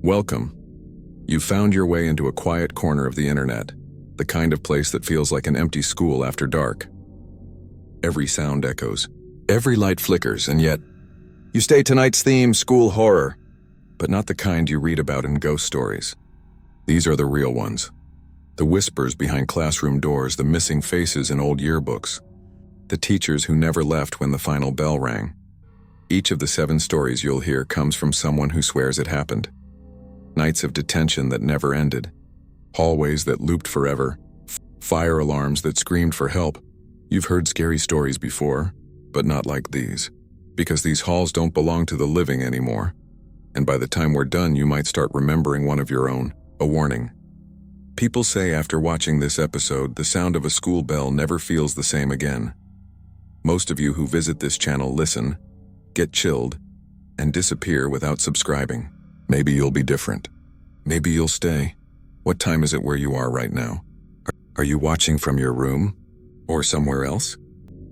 Welcome. You found your way into a quiet corner of the internet, the kind of place that feels like an empty school after dark. Every sound echoes, every light flickers, and yet you stay. Tonight's theme, school horror, but not the kind you read about in ghost stories. These are the real ones. The whispers behind classroom doors, the missing faces in old yearbooks, the teachers who never left when the final bell rang. Each of the 7 stories you'll hear comes from someone who swears it happened. Nights of detention that never ended, hallways that looped forever, fire alarms that screamed for help. You've heard scary stories before, but not like these, because these halls don't belong to the living anymore. And by the time we're done, you might start remembering one of your own. A warning. People say after watching this episode, the sound of a school bell never feels the same again. Most of you who visit this channel listen, get chilled, and disappear without subscribing. Maybe you'll be different. Maybe you'll stay. What time is it where you are right now? Are you watching from your room? Or somewhere else?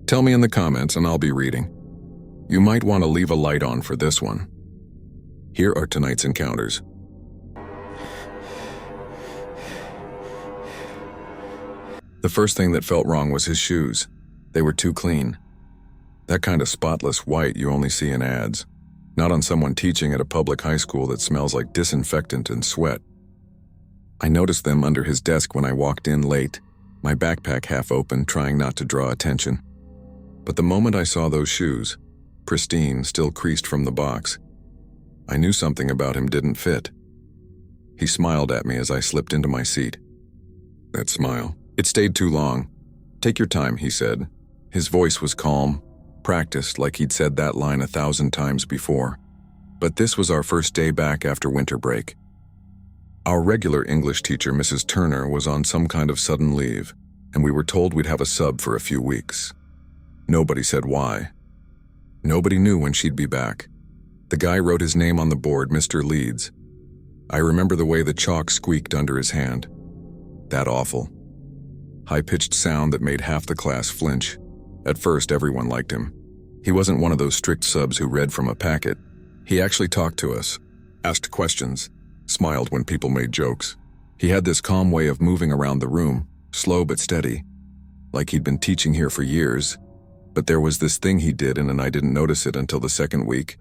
Tell me in the comments and I'll be reading. You might want to leave a light on for this one. Here are tonight's encounters. The first thing that felt wrong was his shoes. They were too clean. That kind of spotless white you only see in ads. Not on someone teaching at a public high school that smells like disinfectant and sweat. I noticed them under his desk when I walked in late, my backpack half open, trying not to draw attention. But the moment I saw those shoes, pristine, still creased from the box, I knew something about him didn't fit. He smiled at me as I slipped into my seat. That smile, it stayed too long. Take your time, he said. His voice was calm, practiced like he'd said that line 1,000 times before. But this was our first day back after winter break. Our regular English teacher, Mrs. Turner, was on some kind of sudden leave, and we were told we'd have a sub for a few weeks. Nobody said why. Nobody knew when she'd be back. The guy wrote his name on the board, Mr. Leeds. I remember the way the chalk squeaked under his hand. That awful, high-pitched sound that made half the class flinch. At first, everyone liked him. He wasn't one of those strict subs who read from a packet. He actually talked to us, asked questions, smiled when people made jokes. He had this calm way of moving around the room, slow but steady, like he'd been teaching here for years. But there was this thing he did, and I didn't notice it until the second week,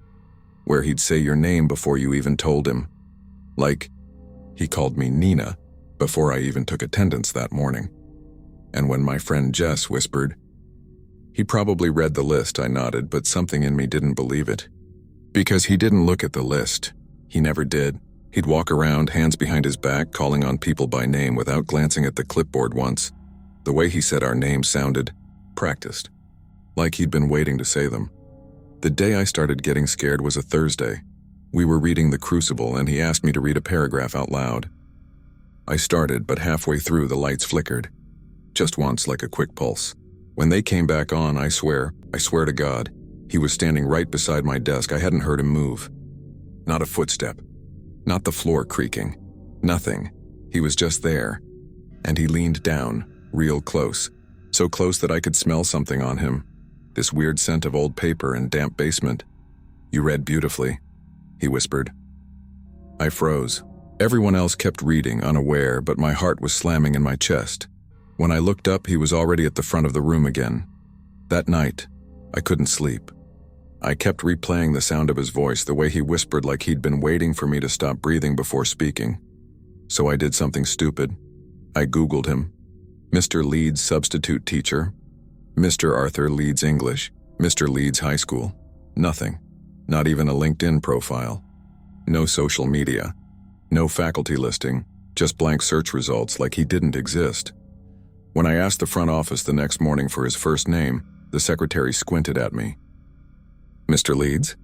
where he'd say your name before you even told him. Like, he called me Nina before I even took attendance that morning. And when my friend Jess whispered, he probably read the list, I nodded, but something in me didn't believe it. Because he didn't look at the list. He never did. He'd walk around, hands behind his back, calling on people by name without glancing at the clipboard once. The way he said our names sounded practiced, like he'd been waiting to say them. The day I started getting scared was a Thursday. We were reading The Crucible, and he asked me to read a paragraph out loud. I started, but halfway through the lights flickered. Just once, like a quick pulse. When they came back on, I swear to God, he was standing right beside my desk. I hadn't heard him move. Not a footstep. Not the floor creaking. Nothing. He was just there. And he leaned down, real close. So close that I could smell something on him. This weird scent of old paper and damp basement. You read beautifully, he whispered. I froze. Everyone else kept reading, unaware, but my heart was slamming in my chest. When I looked up, he was already at the front of the room again. That night, I couldn't sleep. I kept replaying the sound of his voice, the way he whispered like he'd been waiting for me to stop breathing before speaking. So I did something stupid. I Googled him. Mr. Leeds substitute teacher. Mr. Arthur Leeds English. Mr. Leeds High School. Nothing. Not even a LinkedIn profile. No social media. No faculty listing. Just blank search results like he didn't exist. When I asked the front office the next morning for his first name, the secretary squinted at me. Mr. Leeds?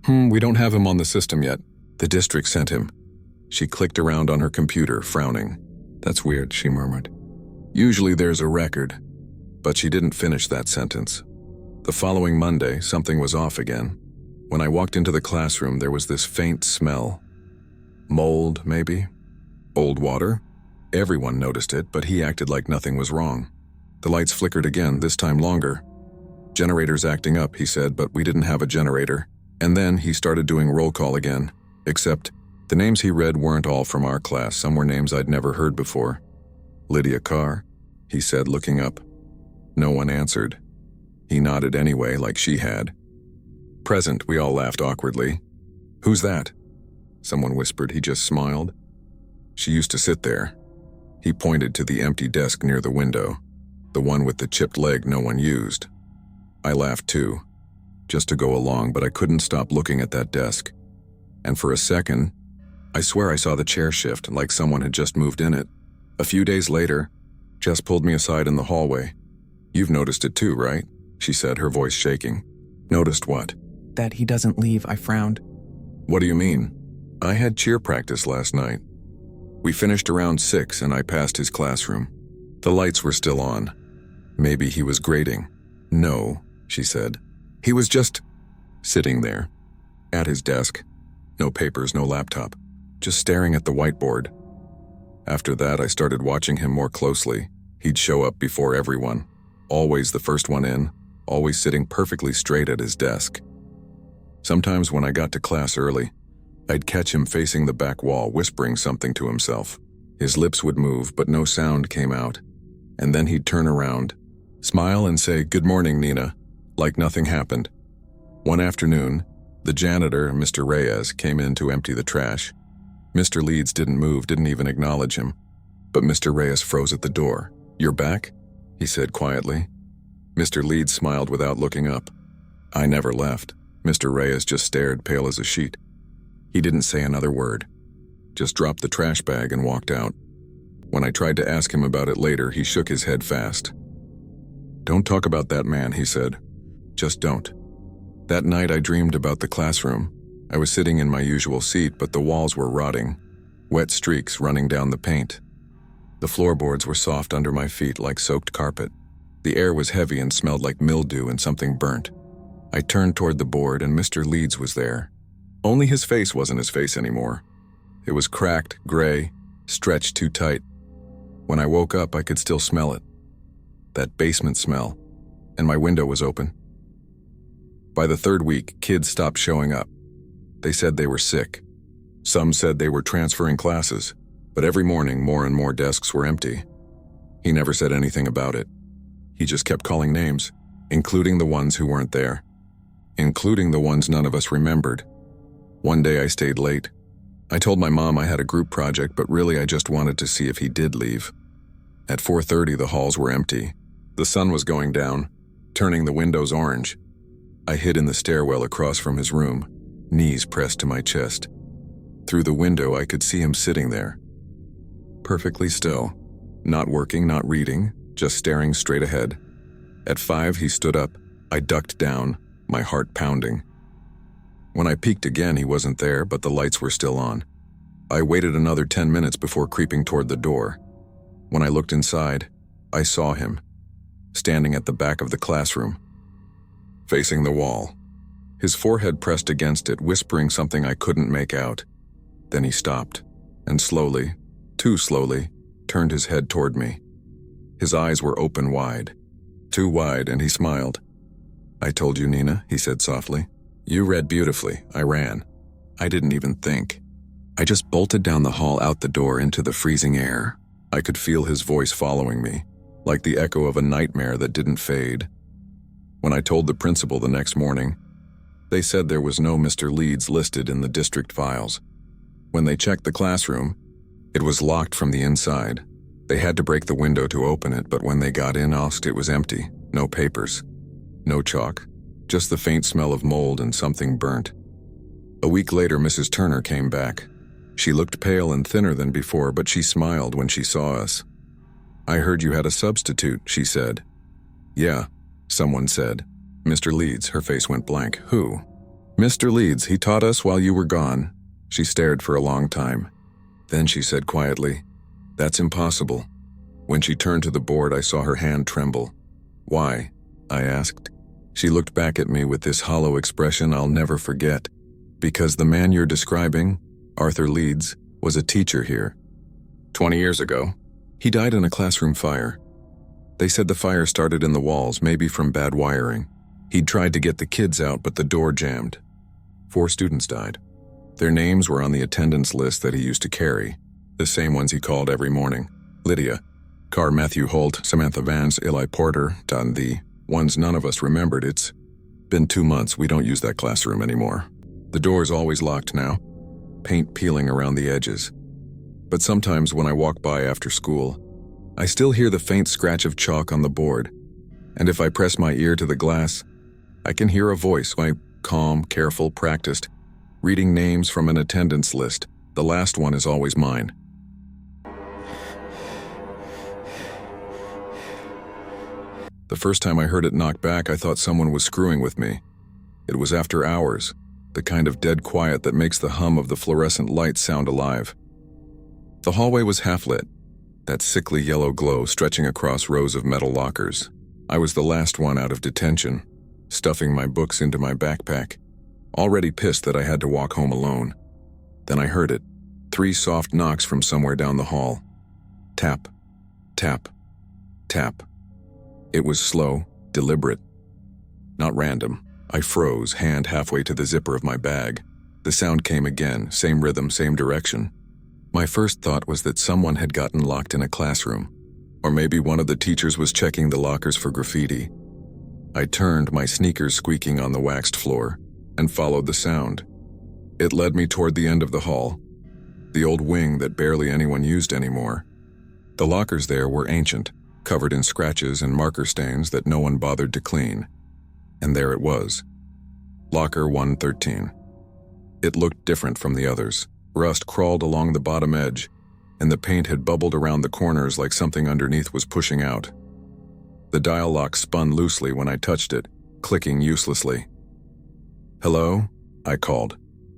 We don't have him on the system yet. The district sent him. She clicked around on her computer, frowning. That's weird, she murmured. Usually there's a record. But she didn't finish that sentence. The following Monday, something was off again. When I walked into the classroom, there was this faint smell. Mold, maybe? Old water? Everyone noticed it, but he acted like nothing was wrong. The lights flickered again, this time longer. Generator's acting up, he said, but we didn't have a generator. And then he started doing roll call again, except The names he read weren't all from our class. Some were names I'd never heard before. Lydia Carr, he said, looking up. No one answered. He nodded anyway, like she had. Present, we all laughed awkwardly. Who's that? Someone whispered. He just smiled. She used to sit there. He pointed to the empty desk near the window, the one with the chipped leg no one used. I laughed too, just to go along, but I couldn't stop looking at that desk. And for a second, I swear I saw the chair shift, like someone had just moved in it. A few days later, Jess pulled me aside in the hallway. You've noticed it too, right? She said, her voice shaking. Noticed what? That he doesn't leave, I frowned. What do you mean? I had cheer practice last night. We finished around 6 and I passed his classroom. The lights were still on. Maybe he was grading. No, she said. He was just sitting there, at his desk. No papers, no laptop, just staring at the whiteboard. After that, I started watching him more closely. He'd show up before everyone, always the first one in, always sitting perfectly straight at his desk. Sometimes when I got to class early, I'd catch him facing the back wall, whispering something to himself. His lips would move, but no sound came out. And then he'd turn around, smile and say, "Good morning, Nina," like nothing happened. One afternoon, the janitor, Mr. Reyes, came in to empty the trash. Mr. Leeds didn't move, didn't even acknowledge him. But Mr. Reyes froze at the door. "You're back?" he said quietly. Mr. Leeds smiled without looking up. I never left. Mr. Reyes just stared, pale as a sheet. He didn't say another word, just dropped the trash bag and walked out. When I tried to ask him about it later, he shook his head fast. "Don't talk about that man," he said. "Just don't." That night I dreamed about the classroom. I was sitting in my usual seat, but the walls were rotting, wet streaks running down the paint. The floorboards were soft under my feet like soaked carpet. The air was heavy and smelled like mildew and something burnt. I turned toward the board and Mr. Leeds was there. Only his face wasn't his face anymore. It was cracked, gray, stretched too tight. When I woke up, I could still smell it. That basement smell. And my window was open. By the third week, kids stopped showing up. They said they were sick. Some said they were transferring classes, but every morning more and more desks were empty. He never said anything about it. He just kept calling names, including the ones who weren't there, including the ones none of us remembered. One day I stayed late. I told my mom I had a group project, but really I just wanted to see if he did leave. At 4:30, the halls were empty. The sun was going down, turning the windows orange. I hid in the stairwell across from his room, knees pressed to my chest. Through the window, I could see him sitting there, perfectly still, not working, not reading, just staring straight ahead. At 5, he stood up. I ducked down, my heart pounding. When I peeked again, he wasn't there, but the lights were still on. I waited another 10 minutes before creeping toward the door. When I looked inside, I saw him, standing at the back of the classroom, facing the wall, his forehead pressed against it, whispering something I couldn't make out. Then he stopped, and slowly, too slowly, turned his head toward me. His eyes were open wide, too wide, and he smiled. "I told you, Nina," he said softly. "You read beautifully." I ran. I didn't even think. I just bolted down the hall, out the door, into the freezing air. I could feel his voice following me, like the echo of a nightmare that didn't fade. When I told the principal the next morning, they said there was no Mr. Leeds listed in the district files. When they checked the classroom, it was locked from the inside. They had to break the window to open it, but when they got in, it was empty. No papers, no chalk, just the faint smell of mold and something burnt. A week later, Mrs. Turner came back. She looked pale and thinner than before, but she smiled when she saw us. "I heard you had a substitute," she said. "Yeah," someone said. "Mr. Leeds." Her face went blank. "Who?" "Mr. Leeds. He taught us while you were gone." She stared for a long time. Then she said quietly, "That's impossible." When she turned to the board, I saw her hand tremble. "Why?" I asked. She looked back at me with this hollow expression I'll never forget. "Because the man you're describing, Arthur Leeds, was a teacher here. 20 years ago. He died in a classroom fire. They said the fire started in the walls, maybe from bad wiring. He'd tried to get the kids out, but the door jammed. 4 students died. Their names were on the attendance list that he used to carry, the same ones he called every morning. Lydia, Carr Matthew Holt, Samantha Vance, Eli Porter, the ones none of us remembered. It's been 2 months, we don't use that classroom anymore. The door's always locked now, paint peeling around the edges. But sometimes when I walk by after school, I still hear the faint scratch of chalk on the board, and if I press my ear to the glass, I can hear a voice, calm, careful, practiced, reading names from an attendance list. The last one is always mine. The first time I heard it knock back, I thought someone was screwing with me. It was after hours, the kind of dead quiet that makes the hum of the fluorescent lights sound alive. The hallway was half-lit, that sickly yellow glow stretching across rows of metal lockers. I was the last one out of detention, stuffing my books into my backpack, already pissed that I had to walk home alone. Then I heard it, 3 soft knocks from somewhere down the hall. Tap, tap, tap. It was slow, deliberate, not random. I froze, hand halfway to the zipper of my bag. The sound came again, same rhythm, same direction. My first thought was that someone had gotten locked in a classroom, or maybe one of the teachers was checking the lockers for graffiti. I turned, my sneakers squeaking on the waxed floor, and followed the sound. It led me toward the end of the hall, the old wing that barely anyone used anymore. The lockers there were ancient, covered in scratches and marker stains that no one bothered to clean. And there it was, Locker 113. It looked different from the others. Rust crawled along the bottom edge, and the paint had bubbled around the corners like something underneath was pushing out. The dial lock spun loosely when I touched it, clicking uselessly. "Hello?" I called.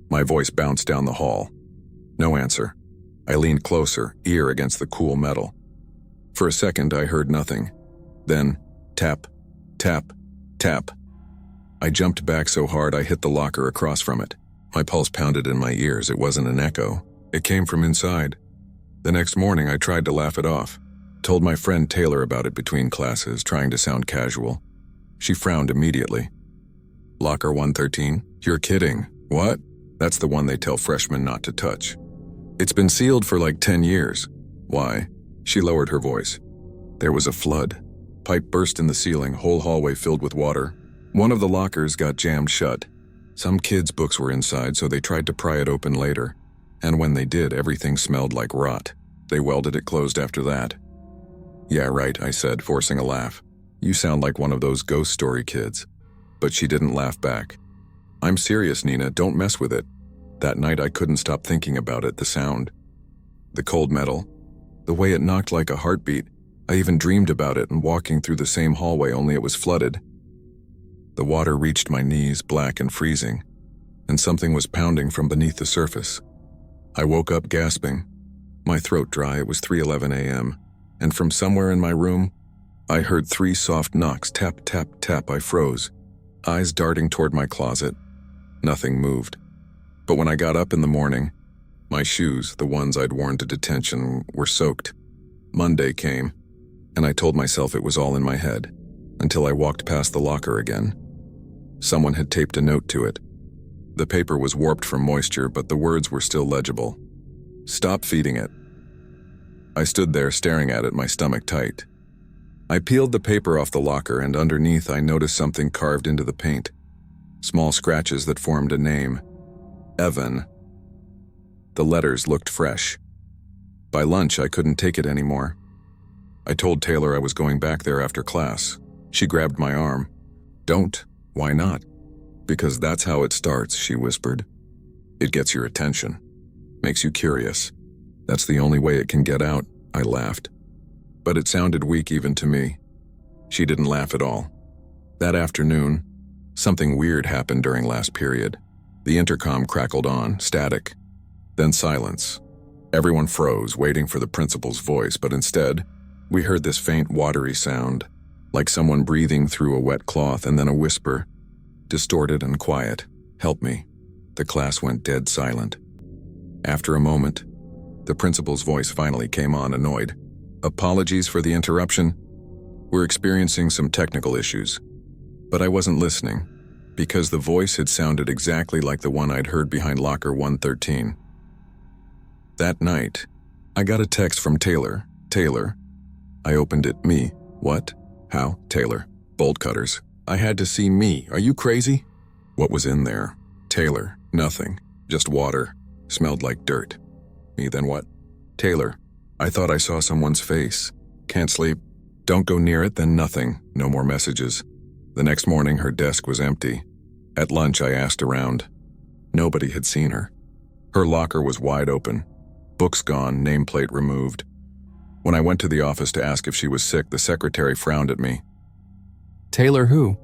My voice bounced down the hall. No answer. I leaned closer, ear against the cool metal. For a second, I heard nothing. Then, tap, tap, tap. I jumped back so hard I hit the locker across from it. My pulse pounded in my ears. It wasn't an echo. It came from inside. The next morning, I tried to laugh it off. Told my friend Taylor about it between classes, trying to sound casual. She frowned immediately. "Locker 113? You're kidding. What?" "That's the one they tell freshmen not to touch. It's been sealed for like 10 years. Why?" She lowered her voice. There was a flood. Pipe burst in the ceiling, whole hallway filled with water. One of the lockers got jammed shut. Some kids' books were inside, so they tried to pry it open later. And when they did, everything smelled like rot. They welded it closed after that. "Yeah, right," I said, forcing a laugh. "You sound like one of those ghost story kids." But she didn't laugh back. "I'm serious, Nina, don't mess with it." That night I couldn't stop thinking about it, the sound. The cold metal. The way it knocked like a heartbeat. I even dreamed about it and walking through the same hallway, only it was flooded. The water reached my knees, black and freezing, and something was pounding from beneath the surface. I woke up gasping, my throat dry. It was 3:11 a.m., and from somewhere in my room, I heard 3 soft knocks, tap, tap, tap. I froze, eyes darting toward my closet. Nothing moved. But when I got up in the morning, my shoes, the ones I'd worn to detention, were soaked. Monday came, and I told myself it was all in my head, until I walked past the locker again. Someone had taped a note to it. The paper was warped from moisture, but the words were still legible. "Stop feeding it." I stood there staring at it, my stomach tight. I peeled the paper off the locker, and underneath I noticed something carved into the paint. Small scratches that formed a name. Evan. The letters looked fresh. By lunch, I couldn't take it anymore. I told Taylor I was going back there after class. She grabbed my arm. "Don't. Why not?" "Because that's how it starts," she whispered. "It gets your attention. Makes you curious. That's the only way it can get out," I laughed. But it sounded weak even to me. She didn't laugh at all. That afternoon, something weird happened during last period. The intercom crackled on, static. Then silence. Everyone froze, waiting for the principal's voice, but instead, we heard this faint, watery sound, like someone breathing through a wet cloth, and then a whisper, distorted and quiet. "Help me." The class went dead silent. After a moment, the principal's voice finally came on, annoyed. "Apologies for the interruption. We're experiencing some technical issues." But I wasn't listening, because the voice had sounded exactly like the one I'd heard behind locker 113. That night, I got a text from Taylor. Taylor. I opened it. Me. What? How? Taylor. Bolt cutters. I had to see me. Are you crazy? What was in there? Taylor. Nothing. Just water. Smelled like dirt. Me. Then what? Taylor. I thought I saw someone's face. Can't sleep. Don't go near it. Then nothing. No more messages. The next morning, her desk was empty. At lunch, I asked around. Nobody had seen her. Her locker was wide open. Books gone, nameplate removed. When I went to the office to ask if she was sick, the secretary frowned at me. Taylor who?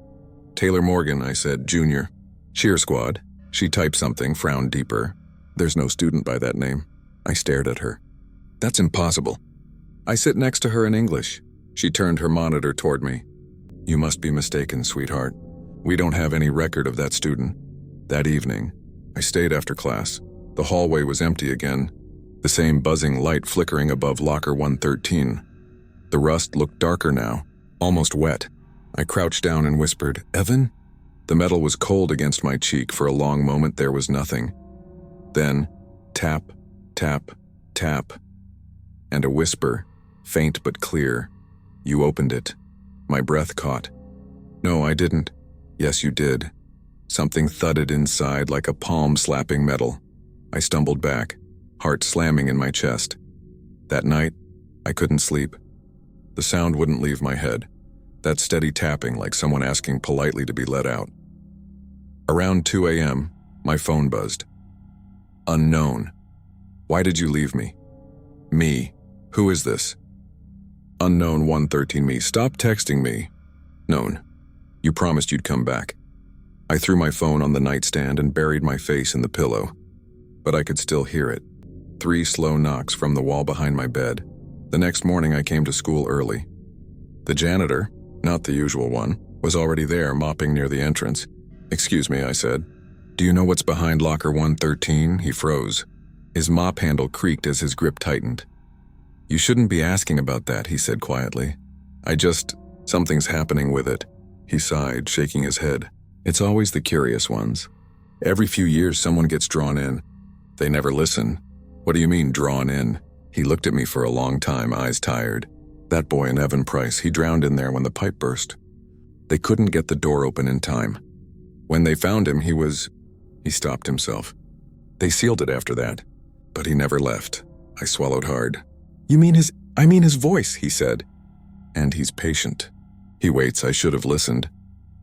Taylor Morgan, I said, junior. Cheer squad. She typed something, frowned deeper. There's no student by that name. I stared at her. That's impossible. I sit next to her in English. She turned her monitor toward me. You must be mistaken, sweetheart. We don't have any record of that student. That evening, I stayed after class. The hallway was empty again. The same buzzing light flickering above locker 113. The rust looked darker now, almost wet. I crouched down and whispered, Evan? The metal was cold against my cheek. For a long moment there was nothing. Then, tap, tap, tap, and a whisper, faint but clear. You opened it. My breath caught. No, I didn't. Yes, you did. Something thudded inside like a palm slapping metal. I stumbled back, heart slamming in my chest. That night, I couldn't sleep. The sound wouldn't leave my head. That steady tapping like someone asking politely to be let out. Around 2 a.m., my phone buzzed. Unknown. Why did you leave me? Me. Who is this? Unknown 113 me. Stop texting me. Known. You promised you'd come back. I threw my phone on the nightstand and buried my face in the pillow. But I could still hear it. 3 slow knocks from the wall behind my bed. The next morning I came to school early. The janitor, not the usual one, was already there mopping near the entrance. Excuse me, I said. Do you know what's behind locker 113? He froze. His mop handle creaked as his grip tightened. You shouldn't be asking about that, he said quietly. Something's happening with it. He sighed, shaking his head. It's always the curious ones. Every few years someone gets drawn in. They never listen. What do you mean, drawn in? He looked at me for a long time, eyes tired. That boy in Evan Price, he drowned in there when the pipe burst. They couldn't get the door open in time. When they found him, he stopped himself. They sealed it after that, but he never left. I swallowed hard. I mean his voice, he said. And he's patient. He waits. I should have listened.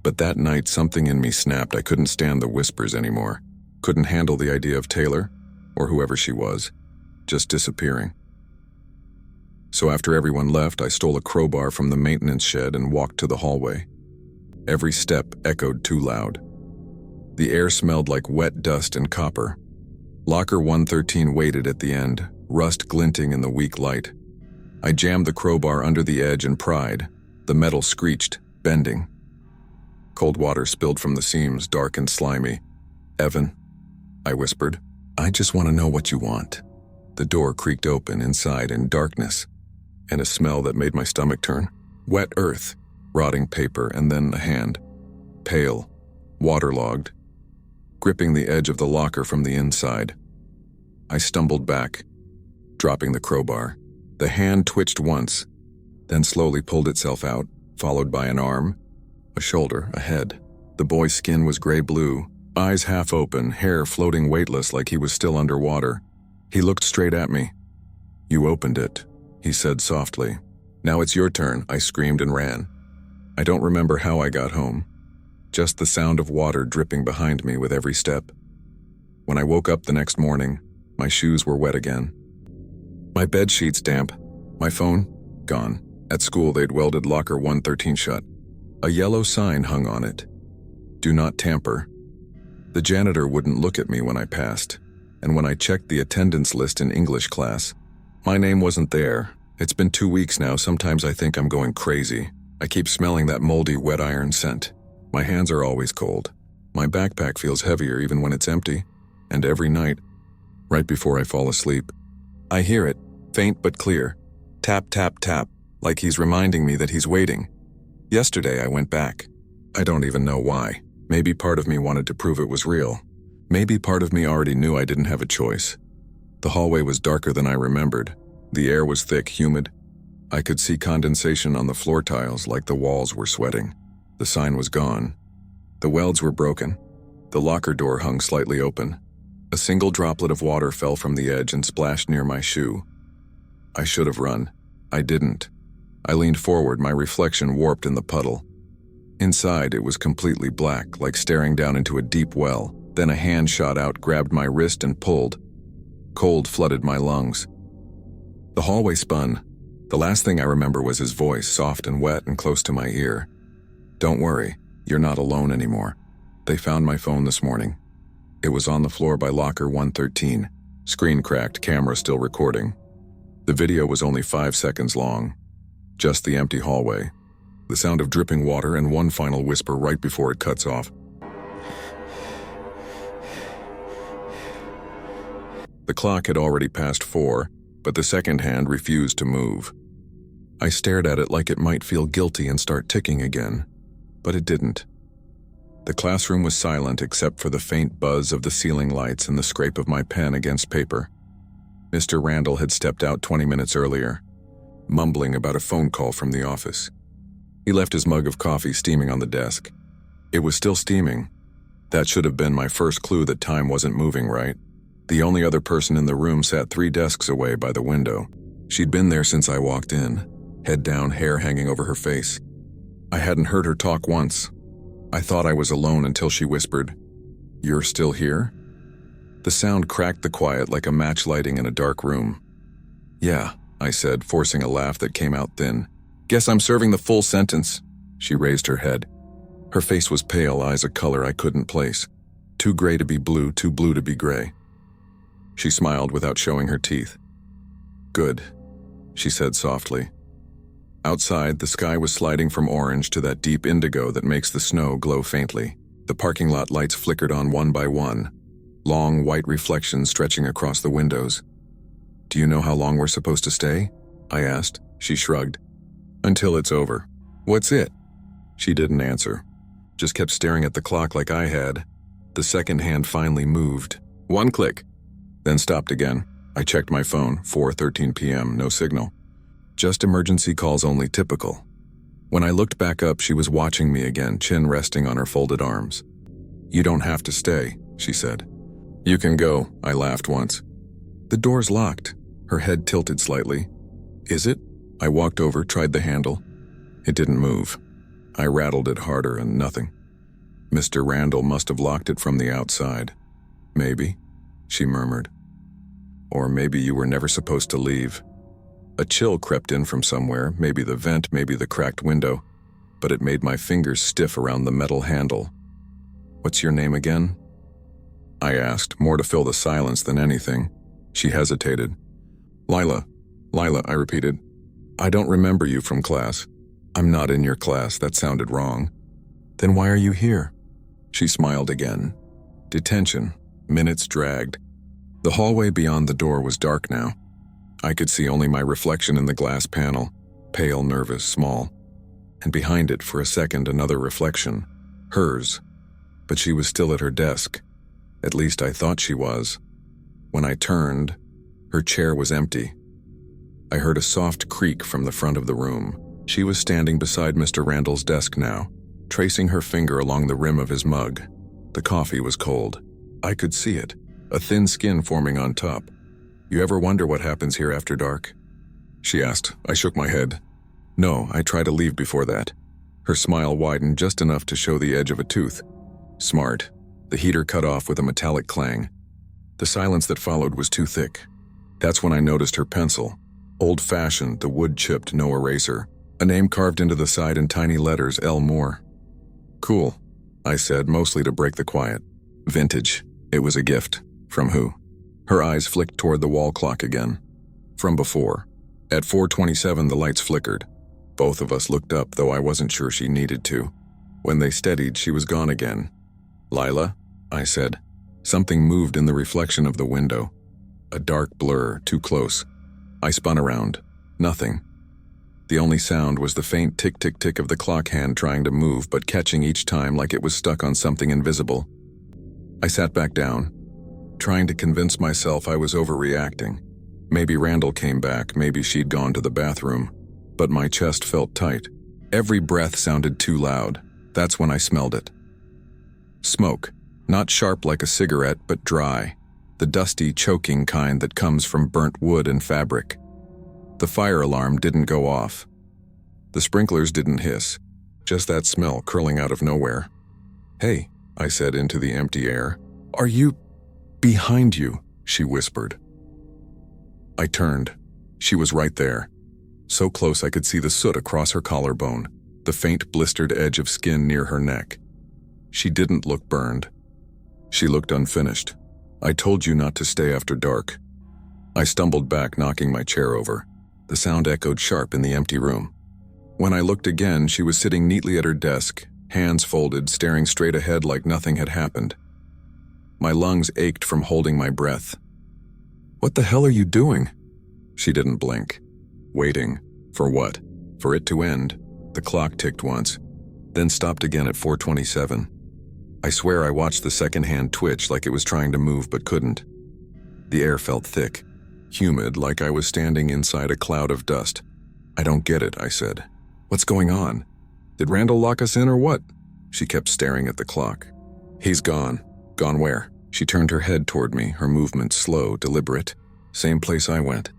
But that night, something in me snapped. I couldn't stand the whispers anymore. Couldn't handle the idea of Taylor, or whoever she was, just disappearing. So after everyone left, I stole a crowbar from the maintenance shed and walked to the hallway. Every step echoed too loud. The air smelled like wet dust and copper. Locker 113 waited at the end, rust glinting in the weak light. I jammed the crowbar under the edge and pried. The metal screeched, bending. Cold water spilled from the seams, dark and slimy. Evan, I whispered, I just want to know what you want. The door creaked open inside in darkness, and a smell that made my stomach turn. Wet earth, rotting paper, and then a hand. Pale, waterlogged, gripping the edge of the locker from the inside. I stumbled back, dropping the crowbar. The hand twitched once, then slowly pulled itself out, followed by an arm, a shoulder, a head. The boy's skin was gray-blue, eyes half open, hair floating weightless like he was still underwater. He looked straight at me. You opened it, he said softly. Now it's your turn, I screamed and ran. I don't remember how I got home. Just the sound of water dripping behind me with every step. When I woke up the next morning, my shoes were wet again. My bed sheets damp. My phone, gone. At school, they'd welded locker 113 shut. A yellow sign hung on it. Do not tamper. The janitor wouldn't look at me when I passed, and when I checked the attendance list in English class, my name wasn't there. It's been 2 weeks now. Sometimes I think I'm going crazy. I keep smelling that moldy wet iron scent. My hands are always cold. My backpack feels heavier even when it's empty. And every night, right before I fall asleep, I hear it, faint but clear. Tap, tap, tap, like he's reminding me that he's waiting. Yesterday I went back. I don't even know why. Maybe part of me wanted to prove it was real. Maybe part of me already knew I didn't have a choice. The hallway was darker than I remembered. The air was thick, humid. I could see condensation on the floor tiles like the walls were sweating. The sign was gone. The welds were broken. The locker door hung slightly open. A single droplet of water fell from the edge and splashed near my shoe. I should have run. I didn't. I leaned forward, my reflection warped in the puddle. Inside, it was completely black, like staring down into a deep well. Then a hand shot out, grabbed my wrist and pulled. Cold flooded my lungs. The hallway spun. The last thing I remember was his voice, soft and wet and close to my ear. "Don't worry, you're not alone anymore. They found my phone this morning. It was on the floor by locker 113. Screen cracked, camera still recording. The video was only 5 seconds long. Just the empty hallway. The sound of dripping water and one final whisper right before it cuts off. The clock had already passed 4, but the second hand refused to move. I stared at it like it might feel guilty and start ticking again, but it didn't. The classroom was silent except for the faint buzz of the ceiling lights and the scrape of my pen against paper. Mr. Randall had stepped out 20 minutes earlier, mumbling about a phone call from the office. He left his mug of coffee steaming on the desk. It was still steaming. That should have been my first clue that time wasn't moving right. The only other person in the room sat 3 desks away by the window. She'd been there since I walked in, head down, hair hanging over her face. I hadn't heard her talk once. I thought I was alone until she whispered, "You're still here?" The sound cracked the quiet like a match lighting in a dark room. "Yeah," I said, forcing a laugh that came out thin. "Guess I'm serving the full sentence." She raised her head. Her face was pale, eyes a color I couldn't place. Too gray to be blue, too blue to be gray. She smiled without showing her teeth. "Good," she said softly. Outside, the sky was sliding from orange to that deep indigo that makes the snow glow faintly. The parking lot lights flickered on one by one, long white reflections stretching across the windows. "Do you know how long we're supposed to stay?" I asked. She shrugged. "Until it's over." "What's it?" She didn't answer, just kept staring at the clock like I had. The second hand finally moved. 1 click, then stopped again. I checked my phone, 4:13 p.m., no signal. Just emergency calls only, typical. When I looked back up, she was watching me again, chin resting on her folded arms. "You don't have to stay," she said. "You can go," I laughed once. "The door's locked." Her head tilted slightly. "Is it?" I walked over, tried the handle. It didn't move. I rattled it harder and nothing. "Mr. Randall must have locked it from the outside." "Maybe," she murmured. "Or maybe you were never supposed to leave." A chill crept in from somewhere, maybe the vent, maybe the cracked window, but it made my fingers stiff around the metal handle. "What's your name again?" I asked, more to fill the silence than anything. She hesitated. "Lila. Lila," I repeated. "I don't remember you from class." "I'm not in your class," that sounded wrong. "Then why are you here?" She smiled again. Detention. Minutes dragged. The hallway beyond the door was dark now. I could see only my reflection in the glass panel, pale, nervous, small. And behind it, for a second, another reflection. Hers. But she was still at her desk. At least I thought she was. When I turned, her chair was empty. I heard a soft creak from the front of the room. She was standing beside Mr. Randall's desk now, tracing her finger along the rim of his mug. The coffee was cold. I could see it, a thin skin forming on top. "You ever wonder what happens here after dark?" she asked. I shook my head. "No, I try to leave before that." Her smile widened just enough to show the edge of a tooth. "Smart." The heater cut off with a metallic clang. The silence that followed was too thick. That's when I noticed her pencil. Old-fashioned, the wood chipped, no eraser. A name carved into the side in tiny letters, L. Moore. "Cool," I said, mostly to break the quiet. "Vintage. It was a gift. From who?" Her eyes flicked toward the wall clock again. "From before." At 4:27, the lights flickered. Both of us looked up, though I wasn't sure she needed to. When they steadied, she was gone again. "Lila," I said. Something moved in the reflection of the window. A dark blur, too close. I spun around. Nothing. The only sound was the faint tick-tick-tick of the clock hand trying to move but catching each time like it was stuck on something invisible. I sat back down, trying to convince myself I was overreacting. Maybe Randall came back, maybe she'd gone to the bathroom, but my chest felt tight. Every breath sounded too loud. That's when I smelled it. Smoke, not sharp like a cigarette, but dry. The dusty, choking kind that comes from burnt wood and fabric. The fire alarm didn't go off. The sprinklers didn't hiss, just that smell curling out of nowhere. "Hey," I said into the empty air. "Are you behind you?" she whispered. I turned. She was right there. So close I could see the soot across her collarbone, the faint blistered edge of skin near her neck. She didn't look burned. She looked unfinished. "I told you not to stay after dark." I stumbled back, knocking my chair over. The sound echoed sharp in the empty room. When I looked again, she was sitting neatly at her desk, hands folded, staring straight ahead like nothing had happened. My lungs ached from holding my breath. "What the hell are you doing?" She didn't blink. Waiting. For what? For it to end. The clock ticked once, then stopped again at 4:27. I swear I watched the second hand twitch like it was trying to move but couldn't. The air felt thick, humid, like I was standing inside a cloud of dust. "I don't get it," I said. "What's going on? Did Randall lock us in or what?" She kept staring at the clock. "He's gone." "Gone where?" She turned her head toward me, her movements slow, deliberate. "Same place I went."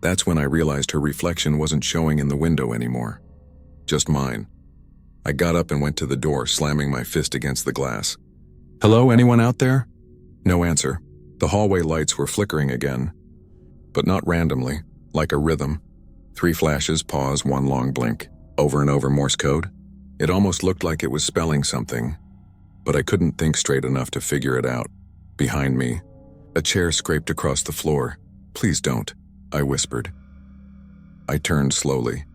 That's when I realized her reflection wasn't showing in the window anymore. Just mine. I got up and went to the door, slamming my fist against the glass. "Hello, anyone out there?" No answer. The hallway lights were flickering again, but not randomly, like a rhythm. 3 flashes, pause, 1 long blink. Over and over Morse code. It almost looked like it was spelling something, but I couldn't think straight enough to figure it out. Behind me, a chair scraped across the floor. "Please don't," I whispered. I turned slowly.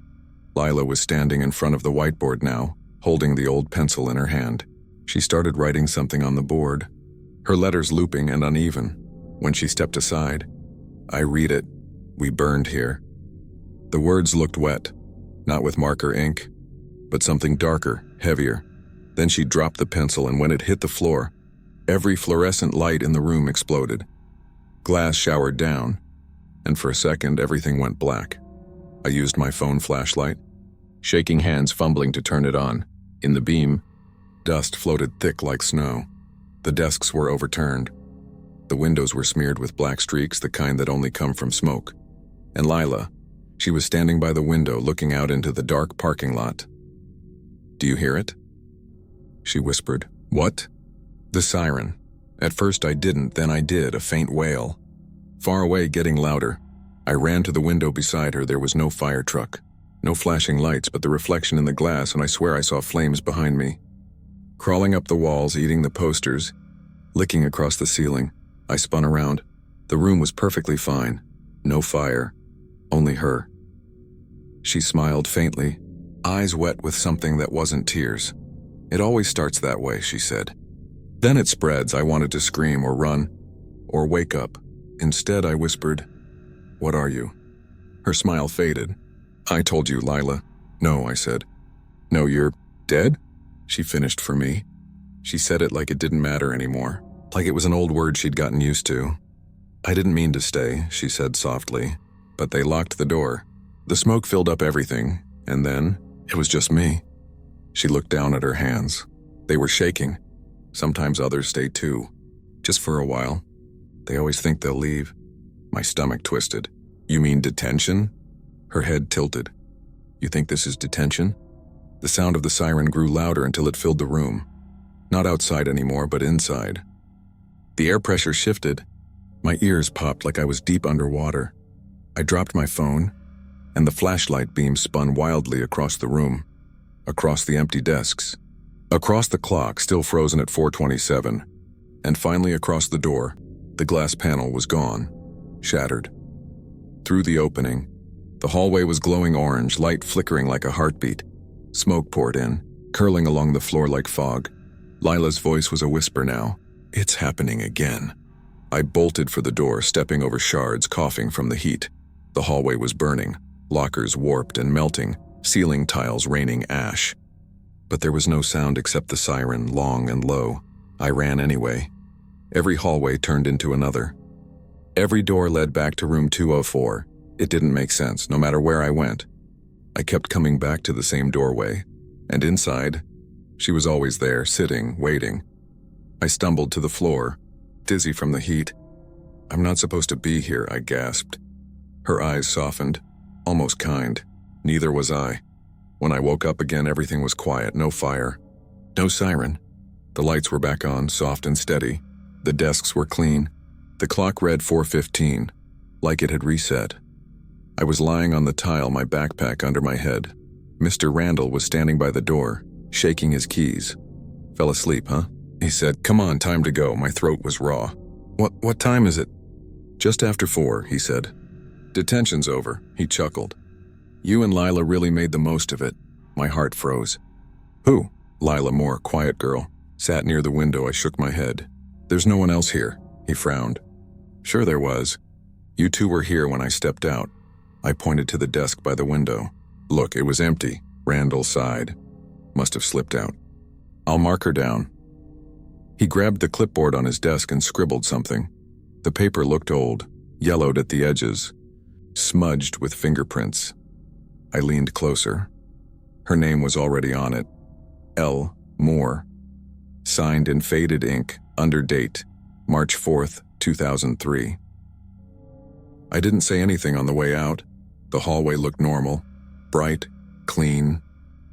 Lila was standing in front of the whiteboard now, holding the old pencil in her hand. She started writing something on the board, her letters looping and uneven. When she stepped aside, I read it. "We burned here." The words looked wet, not with marker ink, but something darker, heavier. Then she dropped the pencil, and when it hit the floor, every fluorescent light in the room exploded. Glass showered down, and for a second everything went black. I used my phone flashlight, shaking hands fumbling to turn it on. In the beam, dust floated thick like snow. The desks were overturned. The windows were smeared with black streaks, the kind that only come from smoke. And Lila, she was standing by the window looking out into the dark parking lot. "Do you hear it?" She whispered. "What?" "The siren. At first I didn't, then I did, a faint wail. Far away, getting louder. I ran to the window beside her. There was no fire truck, no flashing lights, but the reflection in the glass, and I swear I saw flames behind me. Crawling up the walls, eating the posters, licking across the ceiling. I spun around. The room was perfectly fine. No fire, only her. She smiled faintly, eyes wet with something that wasn't tears. "It always starts that way," she said. "Then it spreads." I wanted to scream or run or wake up. Instead, I whispered, "What are you?" Her smile faded. "I told you, Lila." "No," I said. "No, you're dead?" She finished for me. She said it like it didn't matter anymore, like it was an old word she'd gotten used to. "I didn't mean to stay," she said softly, "but they locked the door. The smoke filled up everything, and then it was just me." She looked down at her hands. They were shaking. Sometimes others stay too, just for a while. They always think they'll leave. My stomach twisted. "You mean detention?" Her head tilted. "You think this is detention?" The sound of the siren grew louder until it filled the room. Not outside anymore, but inside. The air pressure shifted. My ears popped like I was deep underwater. I dropped my phone, and the flashlight beam spun wildly across the room, across the empty desks, across the clock still frozen at 4:27, and finally across the door. The glass panel was gone, shattered. Through the opening, the hallway was glowing orange, light flickering like a heartbeat. Smoke poured in, curling along the floor like fog. Lila's voice was a whisper now. "It's happening again." I bolted for the door, stepping over shards, coughing from the heat. The hallway was burning, lockers warped and melting, ceiling tiles raining ash. But there was no sound except the siren, long and low. I ran anyway. Every hallway turned into another. Every door led back to room 204. It didn't make sense, no matter where I went. I kept coming back to the same doorway, and inside, she was always there, sitting, waiting. I stumbled to the floor, dizzy from the heat. "I'm not supposed to be here," I gasped. Her eyes softened, almost kind. Neither was I. When I woke up again, everything was quiet, no fire, no siren. The lights were back on, soft and steady. The desks were clean. The clock read 4:15, like it had reset. I was lying on the tile, my backpack under my head. Mr. Randall was standing by the door, shaking his keys. "Fell asleep, huh?" he said. "Come on, time to go." My throat was raw. What time is it?" "Just after 4, he said. "Detention's over," he chuckled. "You and Lila really made the most of it." My heart froze. "Who?" Lila Moore, quiet girl, sat near the window. I shook my head. "There's no one else here," he frowned. "Sure there was. You two were here when I stepped out." I pointed to the desk by the window. "Look, it was empty." Randall sighed. "Must have slipped out. I'll mark her down." He grabbed the clipboard on his desk and scribbled something. The paper looked old, yellowed at the edges, smudged with fingerprints. I leaned closer. Her name was already on it. L. Moore. Signed in faded ink, under date, March 4th, 2003. I didn't say anything on the way out. The hallway looked normal, bright, clean,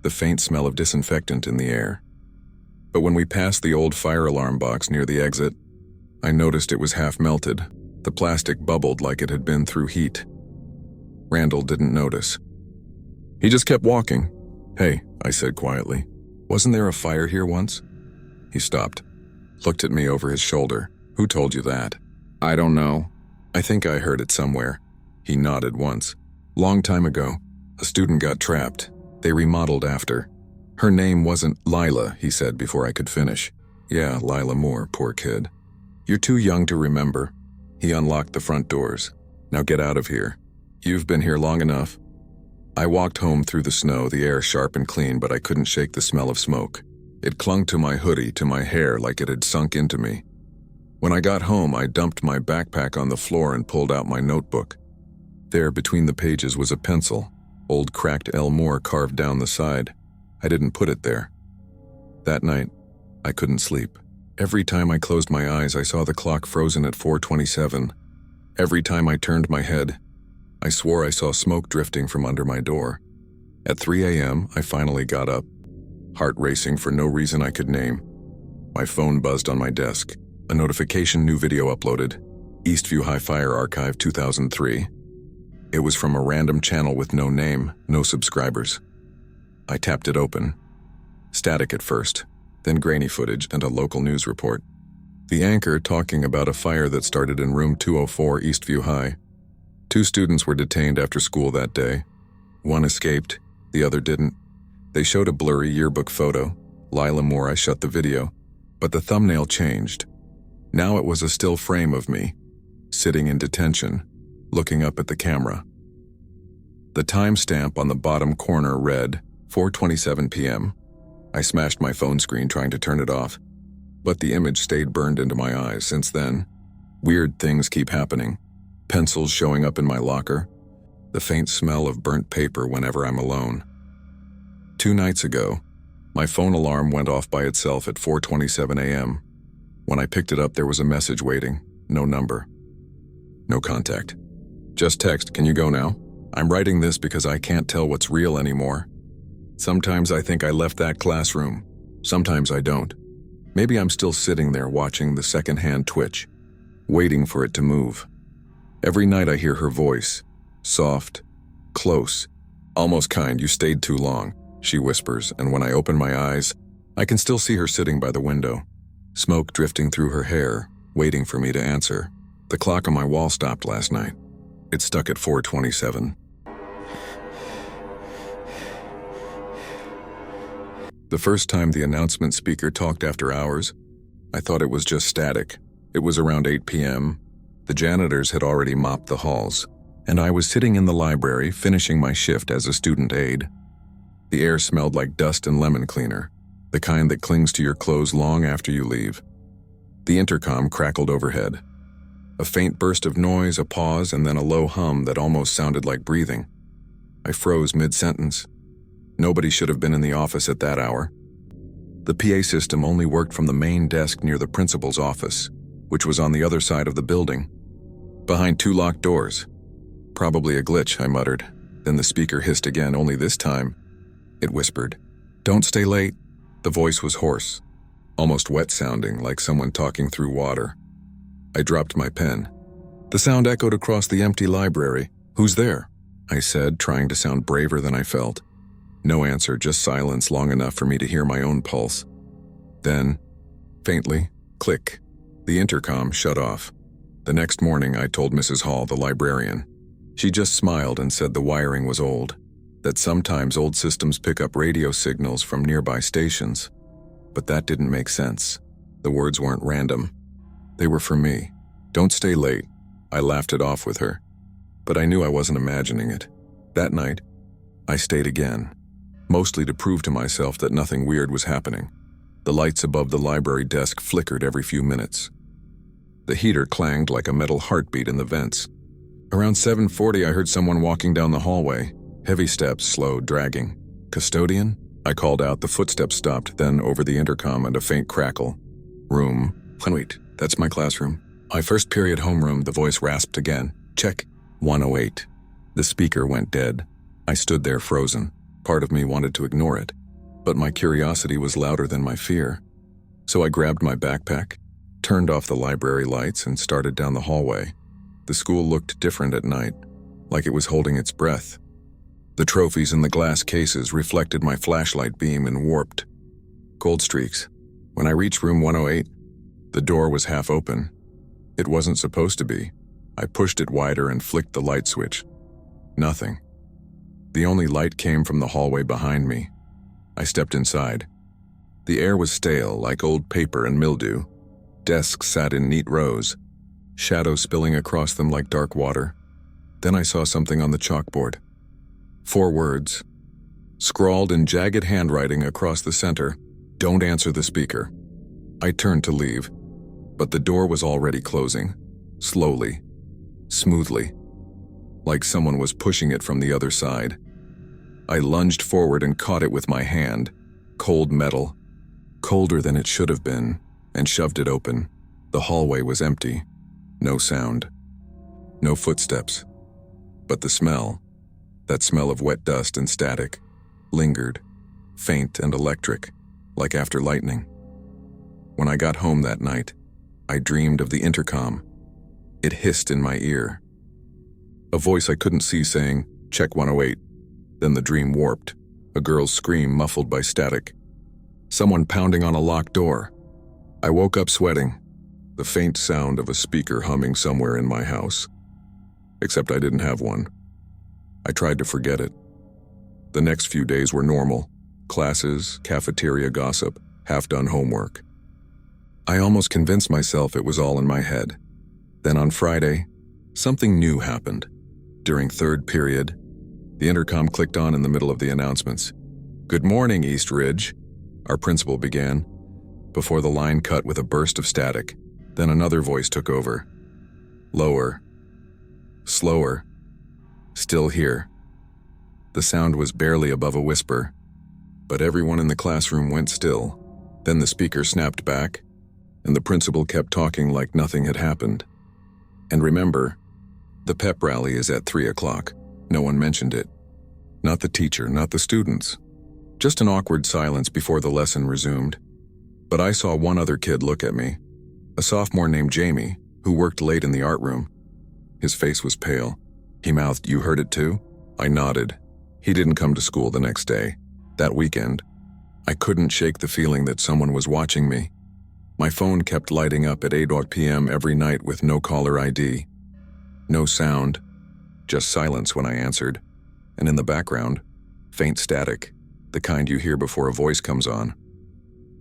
the faint smell of disinfectant in the air. But when we passed the old fire alarm box near the exit, I noticed it was half melted. The plastic bubbled like it had been through heat. Randall didn't notice. He just kept walking. "Hey," I said quietly, "wasn't there a fire here once?" He stopped, looked at me over his shoulder. "Who told you that?" "I don't know. I think I heard it somewhere." He nodded once. "Long time ago, a student got trapped. They remodeled after. Her name wasn't Lila," he said before I could finish. "Yeah, Lila Moore, poor kid. You're too young to remember." He unlocked the front doors. "Now get out of here. You've been here long enough." I walked home through the snow, the air sharp and clean, but I couldn't shake the smell of smoke. It clung to my hoodie, to my hair, like it had sunk into me. When I got home, I dumped my backpack on the floor and pulled out my notebook. There, between the pages, was a pencil, old cracked L. Moore carved down the side. I didn't put it there. That night, I couldn't sleep. Every time I closed my eyes, I saw the clock frozen at 4:27. Every time I turned my head, I swore I saw smoke drifting from under my door. At 3 a.m., I finally got up, heart racing for no reason I could name. My phone buzzed on my desk. A notification: new video uploaded. Eastview High Fire Archive 2003. It was from a random channel with no name, no subscribers. I tapped it open. Static at first, then grainy footage and a local news report. The anchor talking about a fire that started in room 204 Eastview High. 2 students were detained after school that day. One escaped, the other didn't. They showed a blurry yearbook photo. Lila Moore. I shut the video, but the thumbnail changed. Now it was a still frame of me, sitting in detention, looking up at the camera. The timestamp on the bottom corner read 4:27 p.m. I smashed my phone screen trying to turn it off, but the image stayed burned into my eyes. Since then, weird things keep happening. Pencils showing up in my locker, the faint smell of burnt paper whenever I'm alone. 2 nights ago, my phone alarm went off by itself at 4:27 a.m. When I picked it up, there was a message waiting. No number. No contact. Just text, "Can you go now? I'm writing this because I can't tell what's real anymore. Sometimes I think I left that classroom. Sometimes I don't. Maybe I'm still sitting there watching the second-hand twitch, waiting for it to move. Every night I hear her voice, soft, close, almost kind. "You stayed too long," she whispers, and when I open my eyes, I can still see her sitting by the window, smoke drifting through her hair, waiting for me to answer. The clock on my wall stopped last night. It stuck at 4:27. The first time the announcement speaker talked after hours, I thought it was just static. It was around 8 p.m. The janitors had already mopped the halls. and I was sitting in the library finishing my shift as a student aide. The air smelled like dust and lemon cleaner, the kind that clings to your clothes long after you leave. The intercom crackled overhead. A faint burst of noise, a pause, and then a low hum that almost sounded like breathing. I froze mid-sentence. Nobody should have been in the office at that hour. The PA system only worked from the main desk near the principal's office, which was on the other side of the building, behind 2 locked doors. Probably a glitch, I muttered. Then the speaker hissed again, only this time it whispered, "Don't stay late." The voice was hoarse, almost wet-sounding, like someone talking through water. I dropped my pen. The sound echoed across the empty library. "Who's there?" I said, trying to sound braver than I felt. No answer, just silence long enough for me to hear my own pulse. Then, faintly, click. The intercom shut off. The next morning, I told Mrs. Hall, the librarian. She just smiled and said the wiring was old, that sometimes old systems pick up radio signals from nearby stations. But that didn't make sense. The words weren't random. They were for me. "Don't stay late." I laughed it off with her. But I knew I wasn't imagining it. That night, I stayed again, mostly to prove to myself that nothing weird was happening. The lights above the library desk flickered every few minutes. The heater clanged like a metal heartbeat in the vents. Around 7:40, I heard someone walking down the hallway. Heavy steps, slow, dragging. "Custodian?" I called out. The footsteps stopped, then over the intercom and a faint crackle. "Room. Wait, that's my classroom." "My first period homeroom," the voice rasped again. "Check. 108. The speaker went dead. I stood there frozen. Part of me wanted to ignore it, but my curiosity was louder than my fear. So I grabbed my backpack, turned off the library lights, and started down the hallway. The school looked different at night, like it was holding its breath. The trophies in the glass cases reflected my flashlight beam and warped. Gold streaks. When I reached room 108, the door was half open. It wasn't supposed to be. I pushed it wider and flicked the light switch. Nothing. The only light came from the hallway behind me. I stepped inside. The air was stale, like old paper and mildew. Desks sat in neat rows, shadows spilling across them like dark water. Then I saw something on the chalkboard. 4 words, scrawled in jagged handwriting across the center: "Don't answer the speaker." I turned to leave, but the door was already closing, slowly, smoothly, like someone was pushing it from the other side. I lunged forward and caught it with my hand, cold metal, colder than it should have been, and shoved it open. The hallway was empty. No sound. No footsteps. But the smell, that smell of wet dust and static, lingered, faint and electric, like after lightning. When I got home that night, I dreamed of the intercom. It hissed in my ear. A voice I couldn't see saying, "Check 108. Then the dream warped. A girl's scream muffled by static. Someone pounding on a locked door. I woke up sweating. The faint sound of a speaker humming somewhere in my house. Except I didn't have one. I tried to forget it. The next few days were normal. Classes, cafeteria gossip, half-done homework. I almost convinced myself it was all in my head. Then on Friday, something new happened. During 3rd period, the intercom clicked on in the middle of the announcements. "Good morning, East Ridge," our principal began, before the line cut with a burst of static. Then another voice took over. Lower. Slower. Still here. The sound was barely above a whisper, but everyone in the classroom went still. Then the speaker snapped back, and the principal kept talking like nothing had happened. "And remember, the pep rally is at 3 o'clock. No one mentioned it. Not the teacher, not the students. Just an awkward silence before the lesson resumed. But I saw one other kid look at me, a sophomore named Jamie, who worked late in the art room. His face was pale. He mouthed, "You heard it too?" I nodded. He didn't come to school the next day. That weekend, I couldn't shake the feeling that someone was watching me. My phone kept lighting up at 8 p.m. every night with no caller ID. No sound, just silence when I answered. And in the background, faint static, the kind you hear before a voice comes on.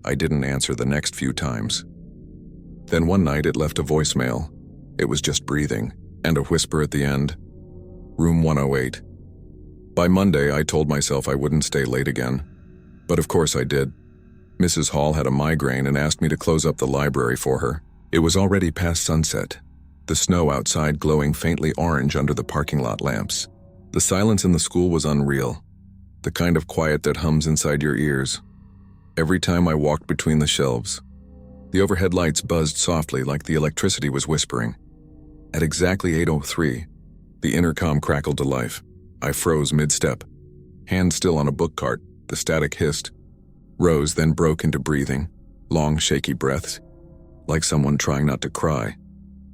I didn't answer the next few times. Then one night it left a voicemail. It was just breathing, and a whisper at the end. Room 108. By Monday, I told myself I wouldn't stay late again. But of course I did. Mrs. Hall had a migraine and asked me to close up the library for her. It was already past sunset, the snow outside glowing faintly orange under the parking lot lamps. The silence in the school was unreal, the kind of quiet that hums inside your ears. Every time I walked between the shelves, the overhead lights buzzed softly like the electricity was whispering. At exactly 8:03, the intercom crackled to life. I froze mid-step. Hand still on a book cart, the static hissed. Rose, then broke into breathing, long shaky breaths, like someone trying not to cry.